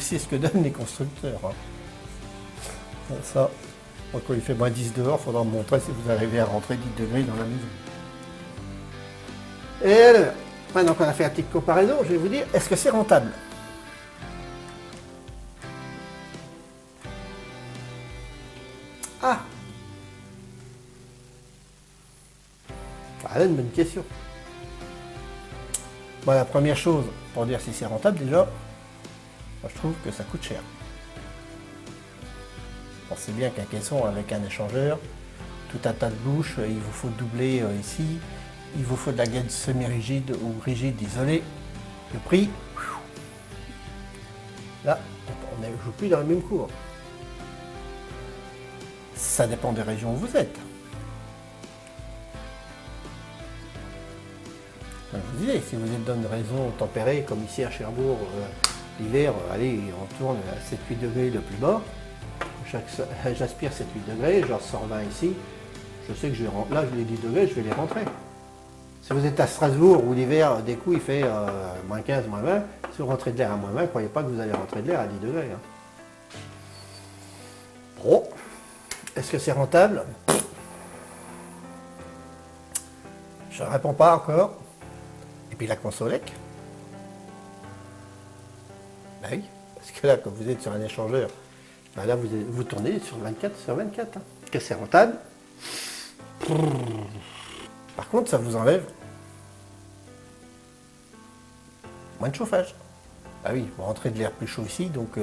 c'est ce que donnent les constructeurs. Hein. Ça, quand il fait moins 10 dehors, il faudra me montrer si vous arrivez à rentrer 10 degrés dans la maison. Et alors, maintenant qu'on a fait la petite comparaison, je vais vous dire, est-ce que c'est rentable? Ah! Voilà une bonne question. Bon, la première chose, pour dire si c'est rentable déjà, moi je trouve que ça coûte cher. Pensez bien qu'un caisson avec un échangeur, tout un tas de bouches, il vous faut doubler ici, il vous faut de la gaine semi-rigide ou rigide isolée. Le prix, là, on ne joue plus dans le même cours. Ça dépend des régions où vous êtes. Comme je vous disais, si vous êtes dans une région tempérée, comme ici à Cherbourg, l'hiver, allez, on tourne à 7-8 degrés le plus bas. J'aspire 7-8 degrés, j'en sors 20 ici. Je sais que je vais rentrer. Là, les 10 degrés, je vais les rentrer. Si vous êtes à Strasbourg, où l'hiver, des coups, il fait moins 15, moins 20, si vous rentrez de l'air à moins 20, ne croyez pas que vous allez rentrer de l'air à 10 degrés. Hein. Bon. Est-ce que c'est rentable? Je ne réponds pas encore. Et puis la consolec. Ben oui, parce que là, quand vous êtes sur un échangeur, ben là, vous tournez sur 24 sur 24. Hein. Est-ce que c'est rentable? Par contre, ça vous enlève moins de chauffage. Ah oui, vous rentrez de l'air plus chaud ici, donc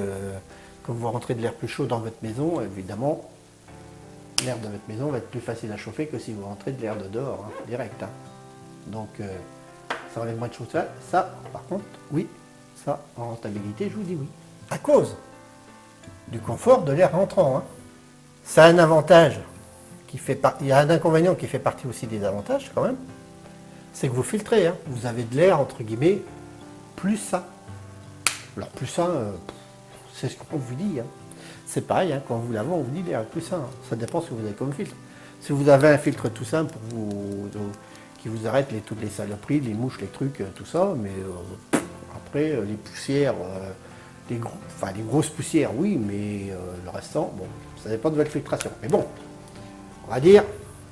quand vous rentrez de l'air plus chaud dans votre maison, évidemment, l'air de votre maison va être plus facile à chauffer que si vous rentrez de l'air de dehors, hein, direct. Hein. Donc, ça enlève moins de chauffage. Ça, par contre, oui, ça, en rentabilité, je vous dis oui. À cause du confort de l'air rentrant. Hein. Ça a un avantage, il y a un inconvénient qui fait partie aussi des avantages quand même, c'est que vous filtrez. Hein. Vous avez de l'air, entre guillemets, plus ça. Alors plus ça, c'est ce qu'on vous dit. Hein. C'est pareil, hein, quand vous l'avez, on vous dit l'air plus ça. Hein. Ça dépend ce que vous avez comme filtre. Si vous avez un filtre tout simple pour vous, qui vous arrête toutes les saloperies, les mouches, les trucs, tout ça, mais après les poussières, les grosses poussières, oui, mais le restant, bon, ça dépend de votre filtration. Mais bon, on va dire,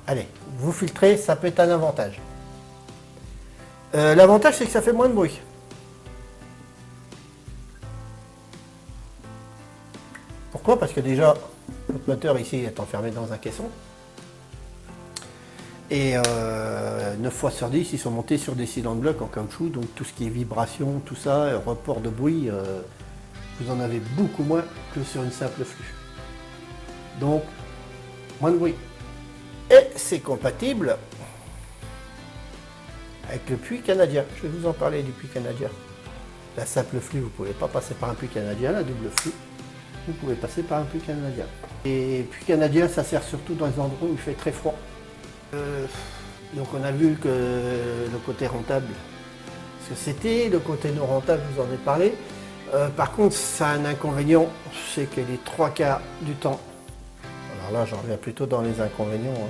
allez, vous filtrez, ça peut être un avantage. L'avantage, c'est que ça fait moins de bruit. Pourquoi? Parce que déjà, votre moteur ici est enfermé dans un caisson. Et 9 fois sur 10, ils sont montés sur des cylindres blocs en caoutchouc, donc tout ce qui est vibration, tout ça, report de bruit, vous en avez beaucoup moins que sur une simple flux. Donc, moins de bruit. Et c'est compatible avec le puits canadien. Je vais vous en parler du puits canadien. La simple flux, vous ne pouvez pas passer par un puits canadien. La double flux, vous pouvez passer par un puits canadien. Et puits canadien, ça sert surtout dans les endroits où il fait très froid. Donc on a vu que le côté rentable, ce que c'était, le côté non rentable, je vous en ai parlé. Par contre, ça a un inconvénient, c'est que les 3/4 du temps, alors là j'en reviens plutôt dans les inconvénients, hein.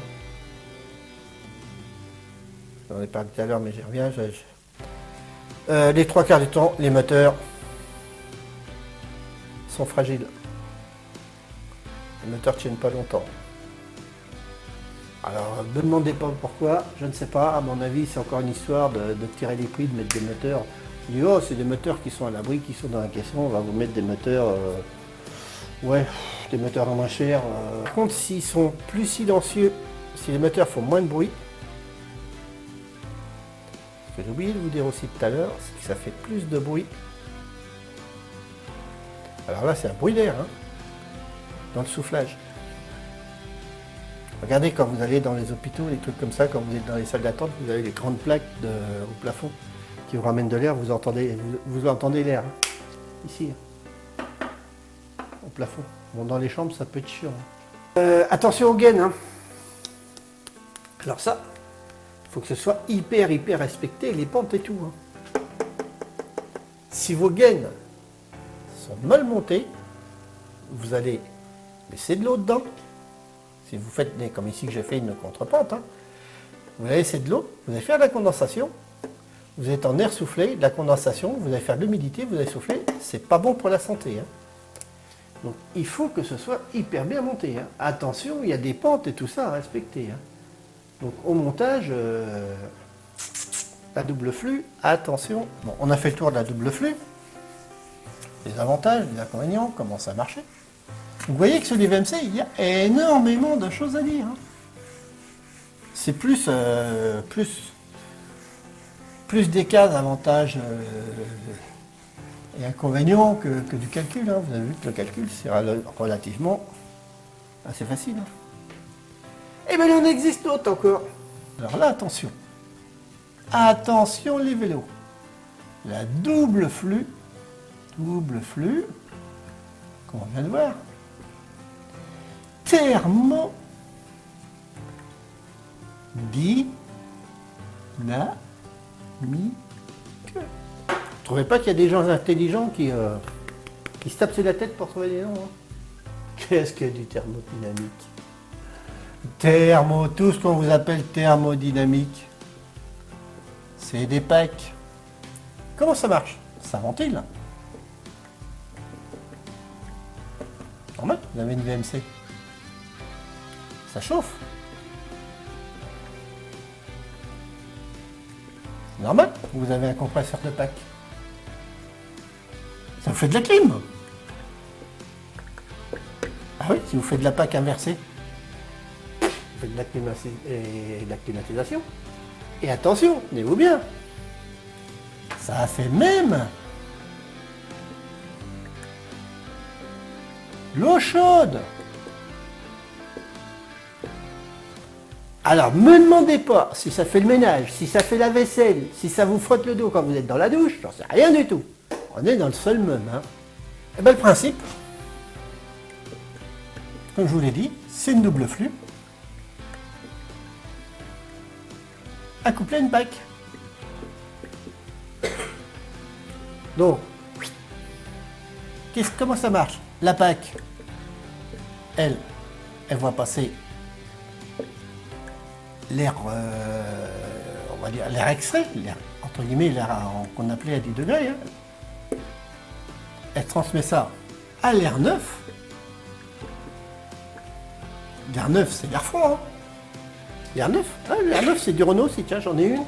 J'en ai parlé tout à l'heure mais j'y reviens. Les 3/4 du temps, les moteurs sont fragiles. Les moteurs ne tiennent pas longtemps. Alors, ne me demandez pas pourquoi, je ne sais pas. À mon avis, c'est encore une histoire de tirer les prix, de mettre des moteurs. Je dis, oh, c'est des moteurs qui sont à l'abri, qui sont dans la caisson, on va vous mettre des moteurs, ouais, des moteurs moins chers. Par contre, s'ils sont plus silencieux, si les moteurs font moins de bruit, ce que j'ai oublié de vous dire aussi tout à l'heure, c'est que ça fait plus de bruit. Alors là, c'est un bruit d'air, hein, dans le soufflage. Regardez quand vous allez dans les hôpitaux, les trucs comme ça, quand vous êtes dans les salles d'attente, vous avez les grandes plaques au plafond qui vous ramènent de l'air, vous entendez l'air, hein, ici, hein, au plafond. Bon, dans les chambres, ça peut être chiant. Attention aux gaines, hein. Alors ça, il faut que ce soit hyper respecté, les pentes et tout, hein. Si vos gaines sont mal montées, vous allez laisser de l'eau dedans. Si vous faites, comme ici que j'ai fait une contre-pente, hein, vous allez laisser de l'eau, vous allez faire de la condensation, vous êtes en air soufflé, de la condensation, vous allez faire de l'humidité, vous allez souffler, c'est pas bon pour la santé, hein. Donc il faut que ce soit hyper bien monté, hein. Attention, il y a des pentes et tout ça à respecter, hein. Donc au montage, la double flux, attention. Bon, on a fait le tour de la double flux, les avantages, les inconvénients, comment ça marchait. Vous voyez que sur les VMC, il y a énormément de choses à dire, hein. C'est plus des cas d'avantages et inconvénients que du calcul, hein. Vous avez vu que le calcul, c'est relativement assez facile, hein. Et bien, il en existe d'autres encore. Alors là, attention. Attention les vélos. La double flux, comme on vient de voir, thermodynamique. Vous ne trouvez pas qu'il y a des gens intelligents qui se tapent sur la tête pour trouver des noms, hein? Qu'est-ce que du thermodynamique? Tout ce qu'on vous appelle thermodynamique, c'est des packs. Comment ça marche? Ça ventile. Normal, vous avez une VMC. Ça chauffe. Normal, vous avez un compresseur de pack. Ça vous fait de la clim. Ah oui, si vous faites de la pack inversée, vous faites de la climatisation. Et attention, tenez-vous bien, ça fait même l'eau chaude. Alors, me demandez pas si ça fait le ménage, si ça fait la vaisselle, si ça vous frotte le dos quand vous êtes dans la douche, j'en sais rien du tout. On est dans le seul même, hein. Et bien le principe, comme je vous l'ai dit, c'est une double flux accouplée à une pack. Donc, comment ça marche? La pack, elle va passer l'air, on va dire l'air extrait, l'air, entre guillemets, l'air qu'on appelait à 10 degrés, hein. Elle transmet ça à l'air neuf. L'air neuf, c'est l'air froid, hein. L'air neuf, ah, l'air neuf, c'est du Renault aussi, tiens, j'en ai une.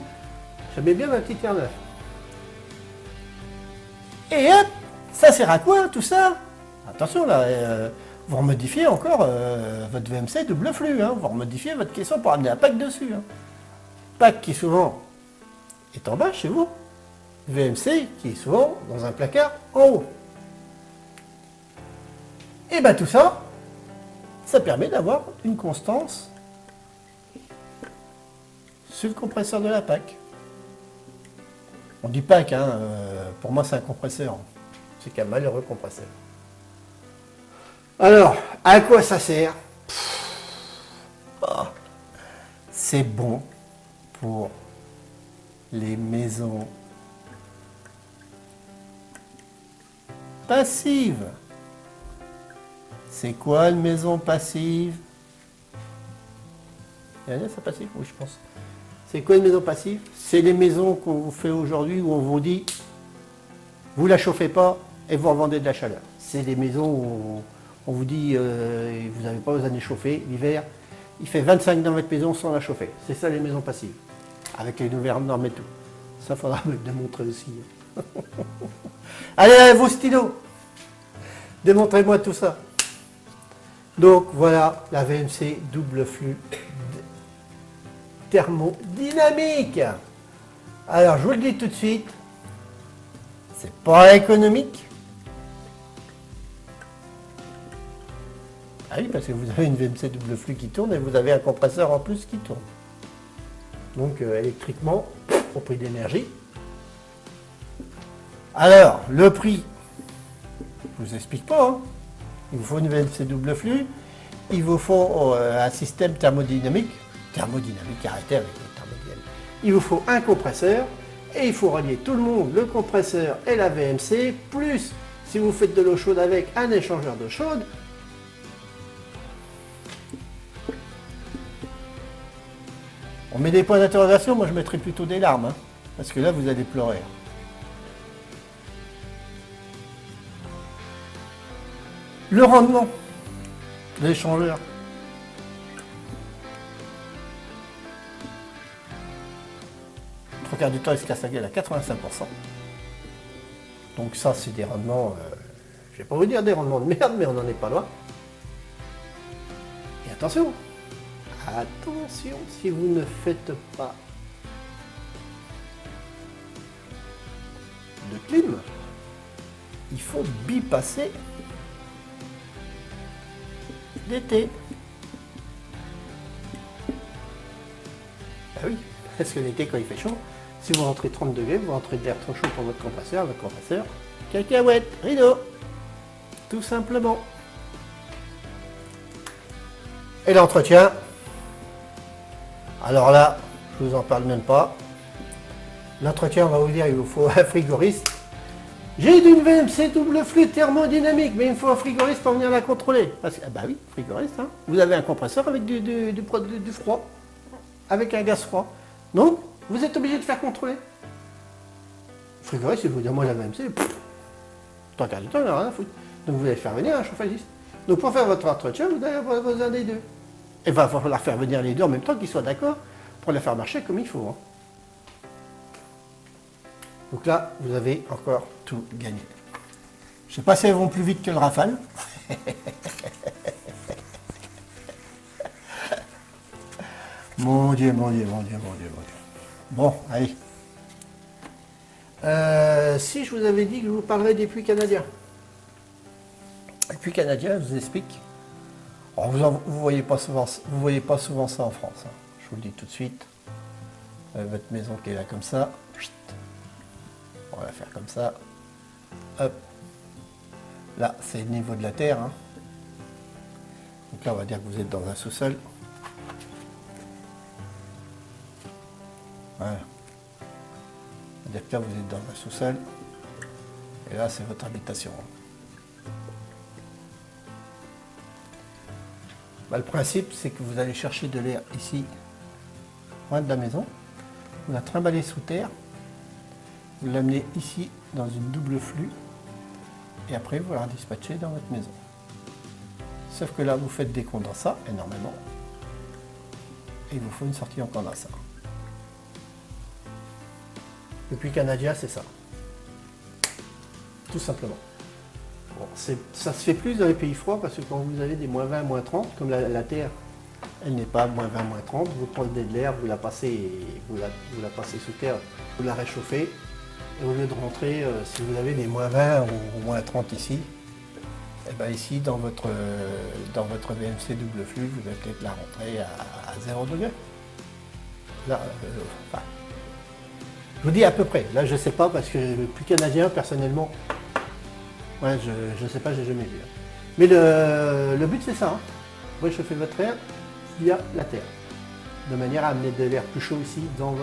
J'aimais bien ma petite air neuf. Et hop, ça sert à quoi tout ça? Attention là, vous remodifiez encore votre VMC double flux. Hein. Vous remodifiez votre caisson pour amener un pack dessus. Hein. Pack qui souvent est en bas chez vous. VMC qui est souvent dans un placard en haut. Et bien tout ça, ça permet d'avoir une constance sur le compresseur de la PAC. On dit PAC, hein, pour moi c'est un compresseur. C'est qu'un malheureux compresseur. Alors, à quoi ça sert? C'est bon pour les maisons passives. C'est quoi une maison passive? Il y en a ça passive? Oui, je pense. C'est quoi une maison passive? C'est les maisons qu'on vous fait aujourd'hui où on vous dit vous la chauffez pas et vous revendez de la chaleur. C'est les maisons où on vous dit vous n'avez pas besoin de les chauffer l'hiver. Il fait 25 dans votre maison sans la chauffer. C'est ça les maisons passives. Avec les nouvelles normes et tout. Ça faudra me le démontrer aussi. Allez, vos stylos. Démontrez-moi tout ça. Donc voilà la VMC double flux thermodynamique. Alors je vous le dis tout de suite, c'est pas économique. Ah oui, parce que vous avez une VMC double flux qui tourne et vous avez un compresseur en plus qui tourne. Donc électriquement, au prix d'énergie. Alors, le prix, je vous explique pas. Hein. Il vous faut une VMC double flux, il vous faut un système thermodynamique, arrêtez avec le thermodynamique. Il vous faut un compresseur et il faut relier tout le monde, le compresseur et la VMC, plus si vous faites de l'eau chaude avec un échangeur d'eau chaude. On met des points d'interrogation, moi je mettrais plutôt des larmes, hein, parce que là vous allez pleurer. Le rendement de l'échangeur. Trois quarts du temps, il se casse la gueule à 85%. Donc ça, c'est des rendements, je vais pas vous dire des rendements de merde, mais on n'en est pas loin. Et attention, si vous ne faites pas de clim, il faut bypasser l'été. Ah oui, parce que l'été, quand il fait chaud, si vous rentrez 30 degrés, vous rentrez de l'air trop chaud pour votre compresseur, cacahuète, rideau, tout simplement. Et l'entretien, alors là, je vous en parle même pas. L'entretien, on va vous dire, il vous faut un frigoriste. J'ai d'une VMC double flux thermodynamique, mais il me faut un frigoriste pour venir la contrôler. Parce que, bah oui, frigoriste, hein. Vous avez un compresseur avec du froid, avec un gaz froid. Donc, vous êtes obligé de faire contrôler. Le frigoriste, il vous dit, moi la VMC, trois quarts du temps, il n'y a rien à foutre. Donc vous allez faire venir un chauffagiste. Donc pour faire votre entretien, vous allez avoir besoin des deux. Et il va falloir faire venir les deux en même temps, qu'ils soient d'accord pour les faire marcher comme il faut. Hein. Donc là, vous avez encore tout gagné. Je ne sais pas si elles vont plus vite que le Rafale. Mon Dieu. Bon, allez. Si je vous avais dit que je vous parlerais des puits canadiens. Les puits canadiens, je vous explique. Alors, vous voyez pas souvent ça en France. Hein. Je vous le dis tout de suite. Votre maison qui est là comme ça. On va faire comme ça. Hop. Là, c'est le niveau de la terre. Hein. Donc là, on va dire que vous êtes dans un sous-sol. Voilà. On va dire que là, vous êtes dans un sous-sol. Et là, c'est votre habitation. Bah, le principe, c'est que vous allez chercher de l'air ici, loin de la maison. Vous la trimballez sous terre. Vous l'amenez ici dans une double flux. Et après, vous la dispatchez dans votre maison. Sauf que là, vous faites des condensats, énormément. Et il vous faut une sortie en condensat. Le puits canadien, c'est ça. Tout simplement. Bon, ça se fait plus dans les pays froids parce que quand vous avez des moins 20, moins 30, comme la Terre, elle n'est pas moins 20, moins 30, vous prenez de l'air, vous la passez sous terre, vous la réchauffez, et au lieu de rentrer, si vous avez des moins 20 ou moins 30 ici, et bien ici, dans votre VMC double flux, vous allez peut-être la rentrer à 0 degré. Là, enfin, je vous dis à peu près. Là, je ne sais pas parce que plus canadien, personnellement, ouais, je ne sais pas, j'ai jamais vu. Mais le but, c'est ça. Hein. Réchauffer votre air via la terre, de manière à amener de l'air plus chaud ici dans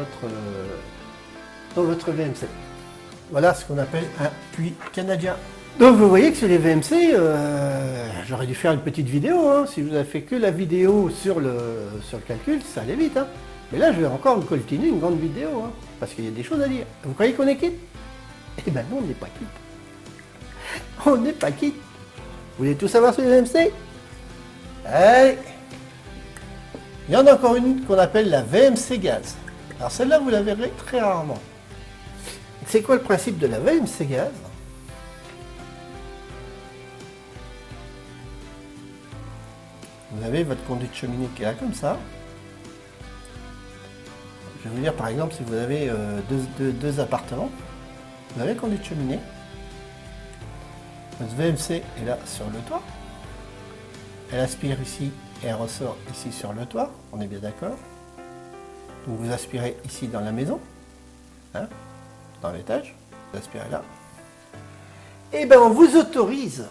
votre VMC. Voilà ce qu'on appelle un puits canadien. Donc vous voyez que sur les VMC, j'aurais dû faire une petite vidéo. Hein. Si vous avez fait que la vidéo sur le calcul, ça allait vite. Hein. Mais là, je vais encore vous coltiner une grande vidéo, hein, parce qu'il y a des choses à dire. Vous croyez qu'on est quitte? Eh ben non, on n'est pas quitte. On n'est pas quitte. Vous voulez tout savoir sur les VMC? Allez. Il y en a encore une qu'on appelle la VMC gaz. Alors celle-là, vous la verrez très rarement. C'est quoi le principe de la VMC gaz? Vous avez votre conduite cheminée qui est là comme ça. Je vais vous dire par exemple si vous avez deux appartements, vous avez conduite cheminée. Votre VMC est là sur le toit. Elle aspire ici et elle ressort ici sur le toit. On est bien d'accord. Donc vous aspirez ici dans la maison, hein, dans l'étage. Vous aspirez là. Et bien on vous autorise.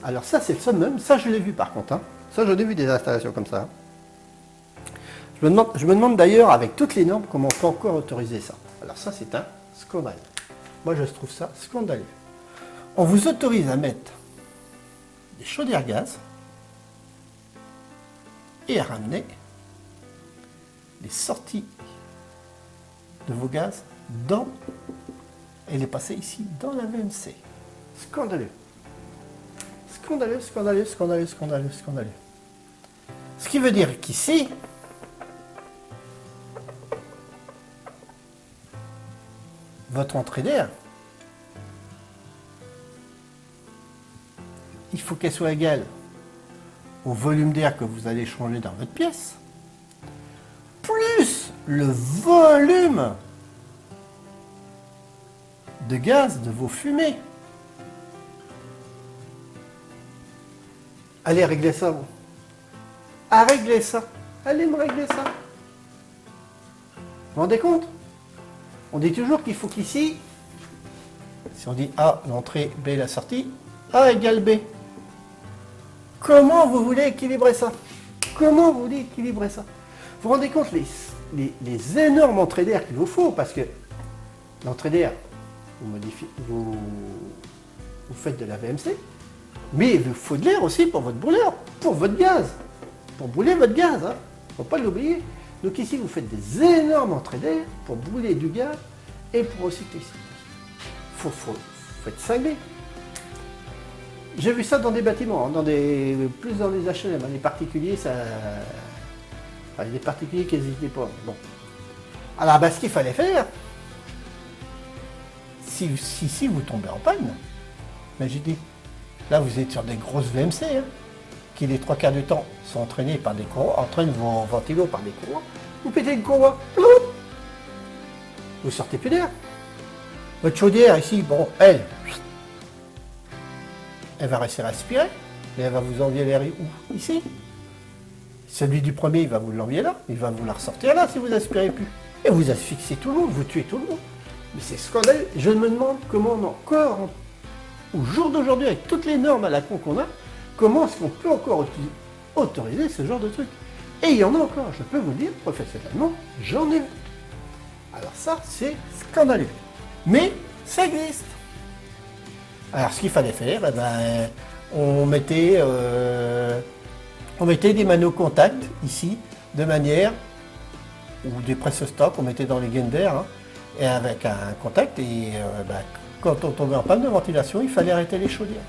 Alors ça c'est le summum. Ça je l'ai vu par contre. Hein. Ça j'en ai vu des installations comme ça. Je me demande d'ailleurs, avec toutes les normes, comment on peut encore autoriser ça. Alors ça, c'est un scandale. Moi, je trouve ça scandaleux. On vous autorise à mettre des chaudières gaz et à ramener les sorties de vos gaz dans et les passer ici dans la VMC. Scandaleux. Scandaleux, scandaleux, scandaleux, scandaleux, scandaleux. Ce qui veut dire qu'ici, votre entrée d'air, il faut qu'elle soit égale au volume d'air que vous allez changer dans votre pièce, plus le volume de gaz de vos fumées. Allez régler ça, vous. À régler ça. Allez me régler ça. Vous vous rendez compte? On dit toujours qu'il faut qu'ici, si on dit A l'entrée, B la sortie, A égale B. Comment vous voulez équilibrer ça? Comment vous voulez équilibrer ça? Vous vous rendez compte les énormes entrées d'air qu'il vous faut, parce que l'entrée d'air, vous faites de la VMC, mais il vous faut de l'air aussi pour votre brûleur, pour votre gaz, pour brûler votre gaz, hein. Faut pas l'oublier. Donc ici, vous faites des énormes entrées d'air pour brûler du gaz et pour recycler ici. Faut être cinglé. J'ai vu ça dans des bâtiments, hein, plus dans les HLM. Hein, les particuliers, les particuliers qui n'hésitaient pas. Bon. Alors, ce qu'il fallait faire, si vous tombez en panne, j'ai dit, là, vous êtes sur des grosses VMC, hein, qui les 3 quarts du temps sont entraînés par des courroies, entraînent vos ventilos par des courroies. Vous pétez une courroie, vous sortez plus d'air. Votre chaudière ici, bon, elle va rester respirer, mais elle va vous envier l'air où? Ici. Celui du premier, il va vous l'envier là, il va vous la ressortir là si vous aspirez plus. Et vous asphyxiez tout le monde, vous tuez tout le monde. Mais c'est scandaleux. Je me demande comment on encore, au jour d'aujourd'hui, avec toutes les normes à la con qu'on a, comment est-ce qu'on peut encore autoriser ce genre de truc? Et il y en a encore, je peux vous le dire, professionnellement, j'en ai vu. Alors ça, c'est scandaleux. Mais ça existe. Alors ce qu'il fallait faire, on mettait des manos contact ici, de manière, ou des presse-stocks, on mettait dans les gaines d'air, hein, et avec un contact, et quand on tombait en panne de ventilation, il fallait arrêter les chaudières.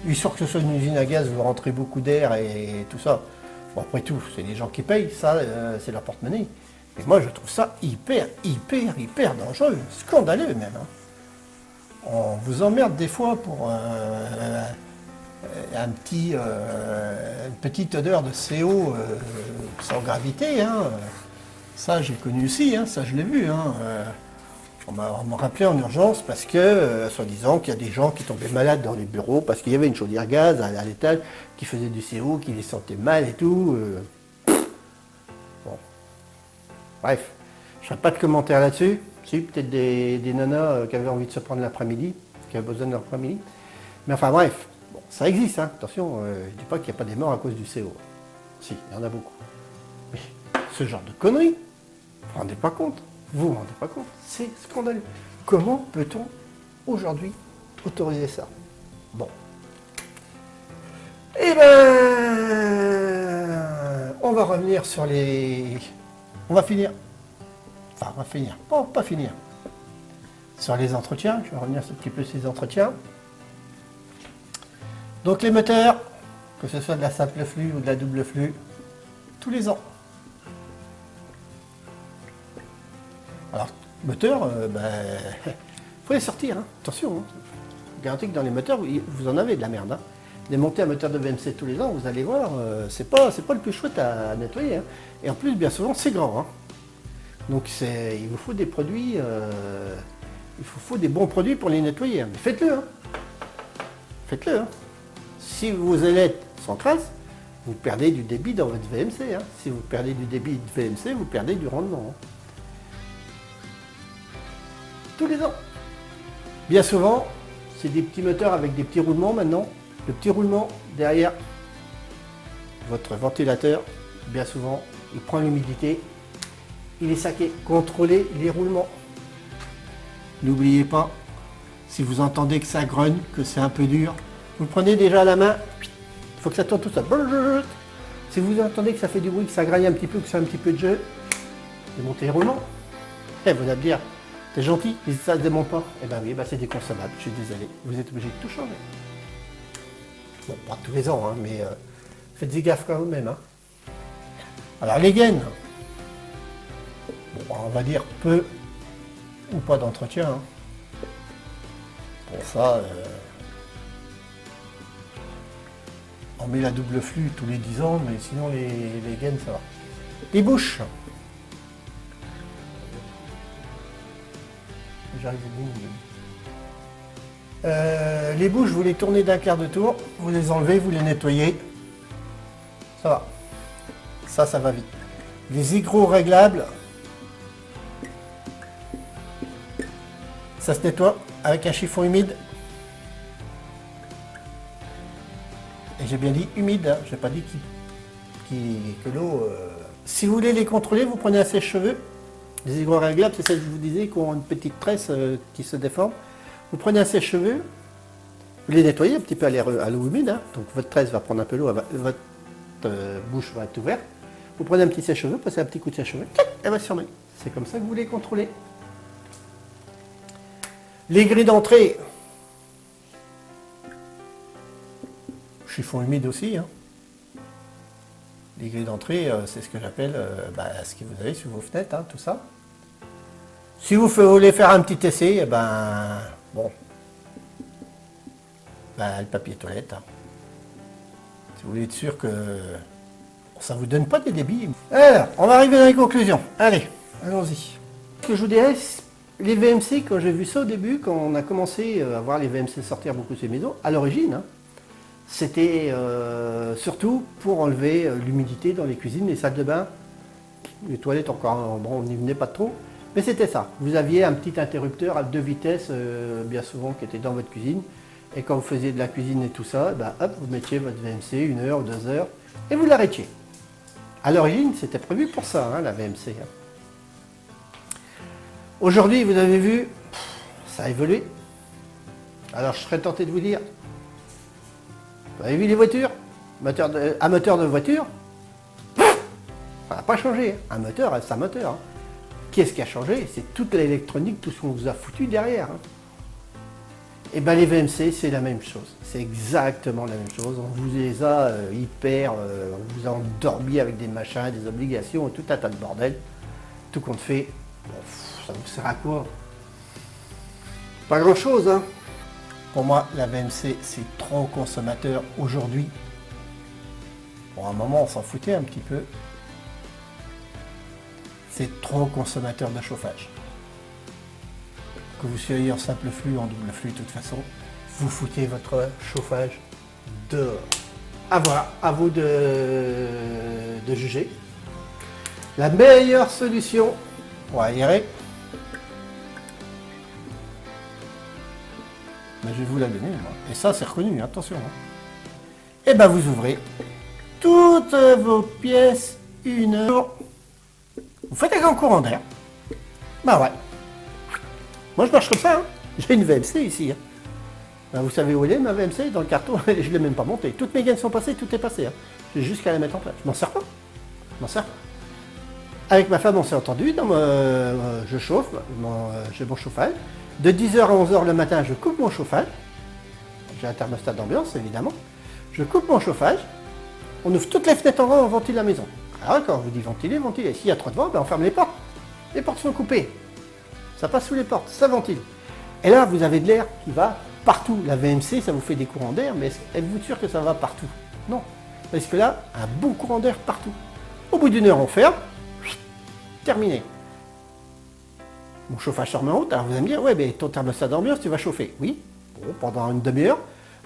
Il est sûr que ce soit une usine à gaz, vous rentrez beaucoup d'air et tout ça. Bon, après tout, c'est les gens qui payent, ça, c'est leur porte-monnaie. Et moi, je trouve ça hyper dangereux, scandaleux même. Hein. On vous emmerde des fois pour une petite odeur de CO sans gravité. Hein. Ça, j'ai connu aussi, hein, ça je l'ai vu. Hein. On m'a rappelé en urgence parce que, soi-disant, qu'il y a des gens qui tombaient malades dans les bureaux parce qu'il y avait une chaudière gaz à l'étage qui faisait du CO, qui les sentait mal et tout. Bon. Bref, je ne ferai pas de commentaires là-dessus. Si, peut-être des nanas qui avaient envie de se prendre l'après-midi, qui avaient besoin de l'après-midi. Mais enfin bref, bon, ça existe, hein. Attention, je ne dis pas qu'il n'y a pas des morts à cause du CO. Si, il y en a beaucoup. Mais ce genre de conneries, vous ne vous rendez pas compte. Vous ne vous rendez pas compte, c'est scandaleux. Comment peut-on aujourd'hui autoriser ça? Bon. Eh ben, on va revenir sur les... On va finir. Enfin, on va finir. Bon, pas finir. Sur les entretiens, je vais revenir un petit peu sur les entretiens. Donc les moteurs, que ce soit de la simple flux ou de la double flux, tous les ans. Alors, moteur, faut les sortir, hein. Attention. Hein. Je garantis que dans les moteurs, vous en avez de la merde. Hein. Démonter un moteur de VMC tous les ans, vous allez voir, c'est pas le plus chouette à nettoyer. Hein. Et en plus, bien souvent, c'est grand. Hein. Donc il vous faut des produits, il vous faut des bons produits pour les nettoyer. Hein. Mais faites-le. Hein. Faites-le. Hein. Si vos ailettes sont crasses, vous perdez du débit dans votre VMC. Hein. Si vous perdez du débit de VMC, vous perdez du rendement. Hein. Tous les ans. Bien souvent, c'est des petits moteurs avec des petits roulements maintenant. Le petit roulement derrière votre ventilateur, bien souvent, il prend l'humidité, il est saqué. Contrôlez les roulements. N'oubliez pas, si vous entendez que ça grogne, que c'est un peu dur, vous le prenez déjà à la main, il faut que ça tourne tout ça. Si vous entendez que ça fait du bruit, que ça graille un petit peu, que c'est un petit peu de jeu, démontez les roulements. Et vous allez me dire, c'est gentil, mais ça ne se démonte pas. Eh bien oui, c'est déconsommable, je suis désolé. Vous êtes obligé de tout changer. Bon, pas tous les ans, hein, mais faites gaffe quand même. Hein. Alors les gaines, bon, on va dire peu ou pas d'entretien. Hein. Pour ça, on met la double flux tous les 10 ans, mais sinon les gaines, ça va. Les bouches. J'arrive au bout. Les bouches, vous les tournez d'un quart de tour, vous les enlevez, vous les nettoyez. Ça va. Ça va vite. Les hygros réglables, ça se nettoie avec un chiffon humide. Et j'ai bien dit humide, hein. Je n'ai pas dit que l'eau... Si vous voulez les contrôler, vous prenez un sèche-cheveux. Les hygros réglables, c'est celles que je vous disais, qui ont une petite tresse qui se déforme. Vous prenez un sèche-cheveux, vous les nettoyez un petit peu à l'eau humide, hein. Donc votre tresse va prendre un peu l'eau, votre bouche va être ouverte. Vous prenez un petit sèche-cheveux, passez un petit coup de sèche-cheveux, elle va se fermer. C'est comme ça que vous les contrôlez. Les grilles d'entrée, chiffon humide aussi. Hein. Les grilles d'entrée, c'est ce que j'appelle ce que vous avez sur vos fenêtres, hein, tout ça. Si vous voulez faire un petit essai, le papier toilette. Hein. Si vous voulez être sûr que ça ne vous donne pas des débits. Alors, on va arriver dans les conclusions. Allez, allons-y. Ce que je vous dirais, les VMC, quand j'ai vu ça au début, quand on a commencé à voir les VMC sortir beaucoup de ces maisons, à l'origine, hein, c'était surtout pour enlever l'humidité dans les cuisines, les salles de bain, les toilettes encore, bon, on n'y venait pas trop, mais c'était ça. Vous aviez un petit interrupteur à 2 vitesses, bien souvent, qui était dans votre cuisine, et quand vous faisiez de la cuisine et tout ça, hop, vous mettiez votre VMC 1 heure, 2 heures, et vous l'arrêtiez. À l'origine, c'était prévu pour ça, hein, la VMC. Hein. Aujourd'hui, vous avez vu, ça a évolué. Alors, je serais tenté de vous dire, vous avez vu les voitures? Un moteur de voiture, ça n'a pas changé. Un moteur, c'est un moteur. Hein. Qu'est-ce qui a changé? C'est toute l'électronique, tout ce qu'on vous a foutu derrière. Hein. Et bien les VMC, c'est la même chose. C'est exactement la même chose. On vous les a on vous a endormis avec des machins, des obligations, tout un tas de bordel. tout compte fait, bon, ça vous sert à quoi? Pas grand chose, hein. Pour moi, la VMC, c'est trop consommateur aujourd'hui. Pour un moment, on s'en foutait un petit peu. C'est trop consommateur de chauffage. Que vous soyez en simple flux ou en double flux, de toute façon, vous foutez votre chauffage dehors. À vous de juger. La meilleure solution pour aérer, ben, je vais vous la donner, moi. Et ça, c'est reconnu, attention. Et ben vous ouvrez toutes vos pièces une heure. Vous faites un grand courant d'air. Bah ouais. Moi je marche comme ça. Hein. J'ai une VMC ici. Hein. Ben, vous savez où elle est, ma VMC? Dans le carton, je ne l'ai même pas montée. Toutes mes gaines sont passées, tout est passé. Hein. J'ai juste qu'à la mettre en place. Je m'en sers pas. Je m'en sers pas. Avec ma femme, on s'est entendu. Je chauffe, j'ai mon chauffage. De 10h à 11h le matin, je coupe mon chauffage. J'ai un thermostat d'ambiance, évidemment. Je coupe mon chauffage. On ouvre toutes les fenêtres en rang, on ventile la maison. Alors quand on vous dit ventiler, ventiler. S'il y a trop de vent, ben on ferme les portes. Les portes sont coupées. Ça passe sous les portes, ça ventile. Et là, vous avez de l'air qui va partout. La VMC, ça vous fait des courants d'air, mais êtes-vous sûr que ça va partout? Non. Parce que là, un bon courant d'air partout. Au bout d'une heure, on ferme. Terminé. Mon chauffage se remet en route. Alors vous allez me dire, ouais, mais ton thermostat d'ambiance, tu vas chauffer. Oui, bon, pendant une demi-heure,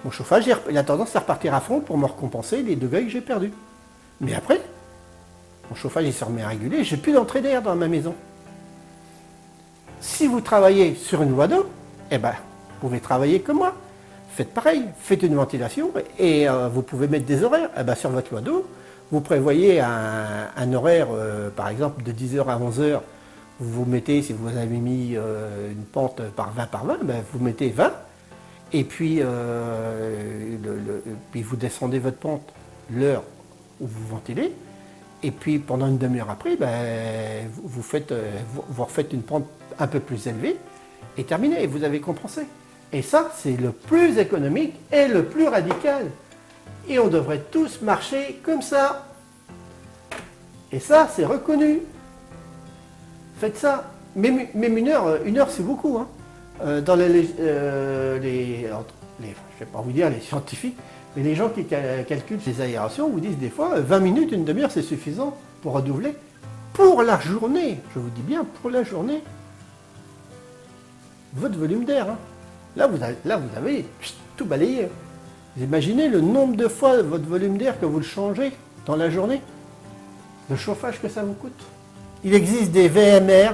mon chauffage, il a tendance à repartir à fond pour me récompenser les degrés que j'ai perdus. Mais après, mon chauffage, il se remet à réguler, j'ai plus d'entrée d'air dans ma maison. Si vous travaillez sur une voie d'eau, eh ben, vous pouvez travailler comme moi. Faites pareil, faites une ventilation et vous pouvez mettre des horaires. Eh ben, sur votre voie d'eau, vous prévoyez un horaire, par exemple, de 10h à 11h. Vous mettez, si vous avez mis une pente par 20 par 20, ben, vous mettez 20. Et puis, puis vous descendez votre pente l'heure où vous ventilez. Et puis pendant une demi-heure après, ben, vous refaites une pente un peu plus élevée et terminé. Et vous avez compensé. Et ça, c'est le plus économique et le plus radical. Et on devrait tous marcher comme ça. Et ça, c'est reconnu. Faites ça. Même une heure c'est beaucoup. Hein. Dans je ne vais pas vous dire les scientifiques, mais les gens qui calculent les aérations vous disent des fois 20 minutes, une demi-heure, c'est suffisant pour redoubler. Pour la journée, je vous dis bien, pour la journée, votre volume d'air. Hein. Là, vous avez tout balayé. Vous imaginez le nombre de fois votre volume d'air que vous le changez dans la journée? Le chauffage que ça vous coûte. Il existe des VMR.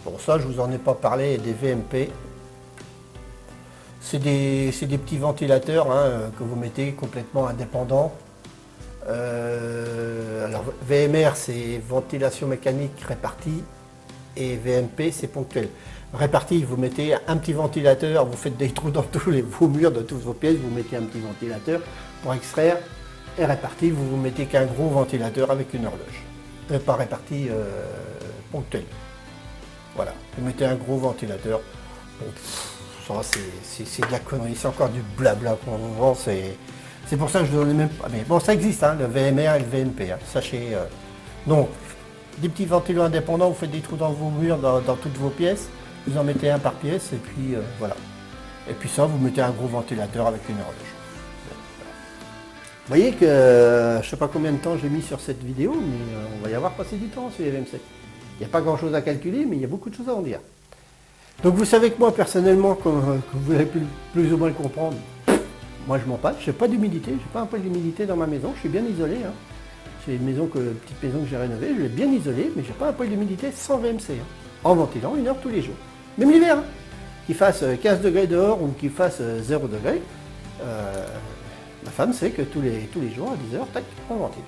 Bon, ça, je vous en ai pas parlé, des VMP. C'est des petits ventilateurs hein, que vous mettez complètement indépendants. Alors, VMR, c'est ventilation mécanique répartie et VMP, c'est ponctuel. Répartie, vous mettez un petit ventilateur, vous faites des trous dans tous vos murs de toutes vos pièces, vous mettez un petit ventilateur pour extraire. Et répartie, vous mettez qu'un gros ventilateur avec une horloge. Pas répartie, ponctuel. Voilà, vous mettez un gros ventilateur. Bon, ça, c'est de la connerie, c'est encore du blabla qu'on vous vend. C'est pour ça que je ne donne même pas. Mais bon, ça existe, hein, le VMR et le VMP. Hein, sachez. Donc, des petits ventilos indépendants, vous faites des trous dans vos murs, dans toutes vos pièces. Vous en mettez un par pièce, et puis voilà. Et puis ça, vous mettez un gros ventilateur avec une horloge. Vous voyez que je ne sais pas combien de temps j'ai mis sur cette vidéo, mais on va y avoir passé du temps sur les VMC. Il n'y a pas grand chose à calculer, mais il y a beaucoup de choses à en dire. Donc vous savez que moi, personnellement, comme vous avez pu plus ou moins le comprendre, moi je m'en passe, je n'ai pas d'humidité, je n'ai pas un peu d'humidité dans ma maison, je suis bien isolé. Hein. C'est une petite maison que j'ai rénovée, je l'ai bien isolée, mais je n'ai pas un peu d'humidité sans VMC. Hein. En ventilant 1 heure tous les jours. Même l'hiver, hein. Qu'il fasse 15 degrés dehors ou qu'il fasse 0 degré, ma femme sait que tous les jours à 10 heures, tac, on ventile.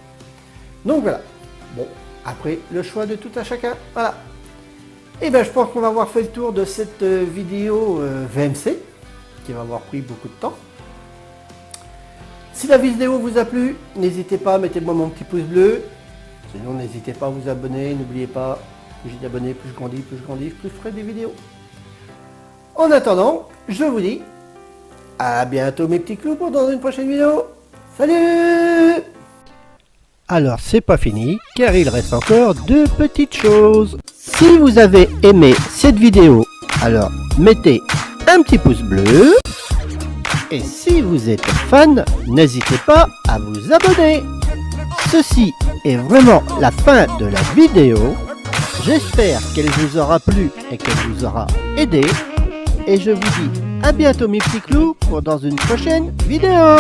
Donc voilà. Bon, après, le choix de tout à chacun. Voilà. Et bien, je pense qu'on va avoir fait le tour de cette vidéo VMC, qui va avoir pris beaucoup de temps. Si la vidéo vous a plu, n'hésitez pas, mettez-moi mon petit pouce bleu. Sinon, n'hésitez pas à vous abonner. N'oubliez pas, plus j'ai d'abonnés, plus je grandis, plus je ferai des vidéos. En attendant, je vous dis à bientôt mes petits clous pour dans une prochaine vidéo. Salut! Alors c'est pas fini, car il reste encore 2 petites choses. Si vous avez aimé cette vidéo, alors mettez un petit pouce bleu. Et si vous êtes fan, n'hésitez pas à vous abonner. Ceci est vraiment la fin de la vidéo. J'espère qu'elle vous aura plu et qu'elle vous aura aidé. Et je vous dis à bientôt mes petits clous pour dans une prochaine vidéo.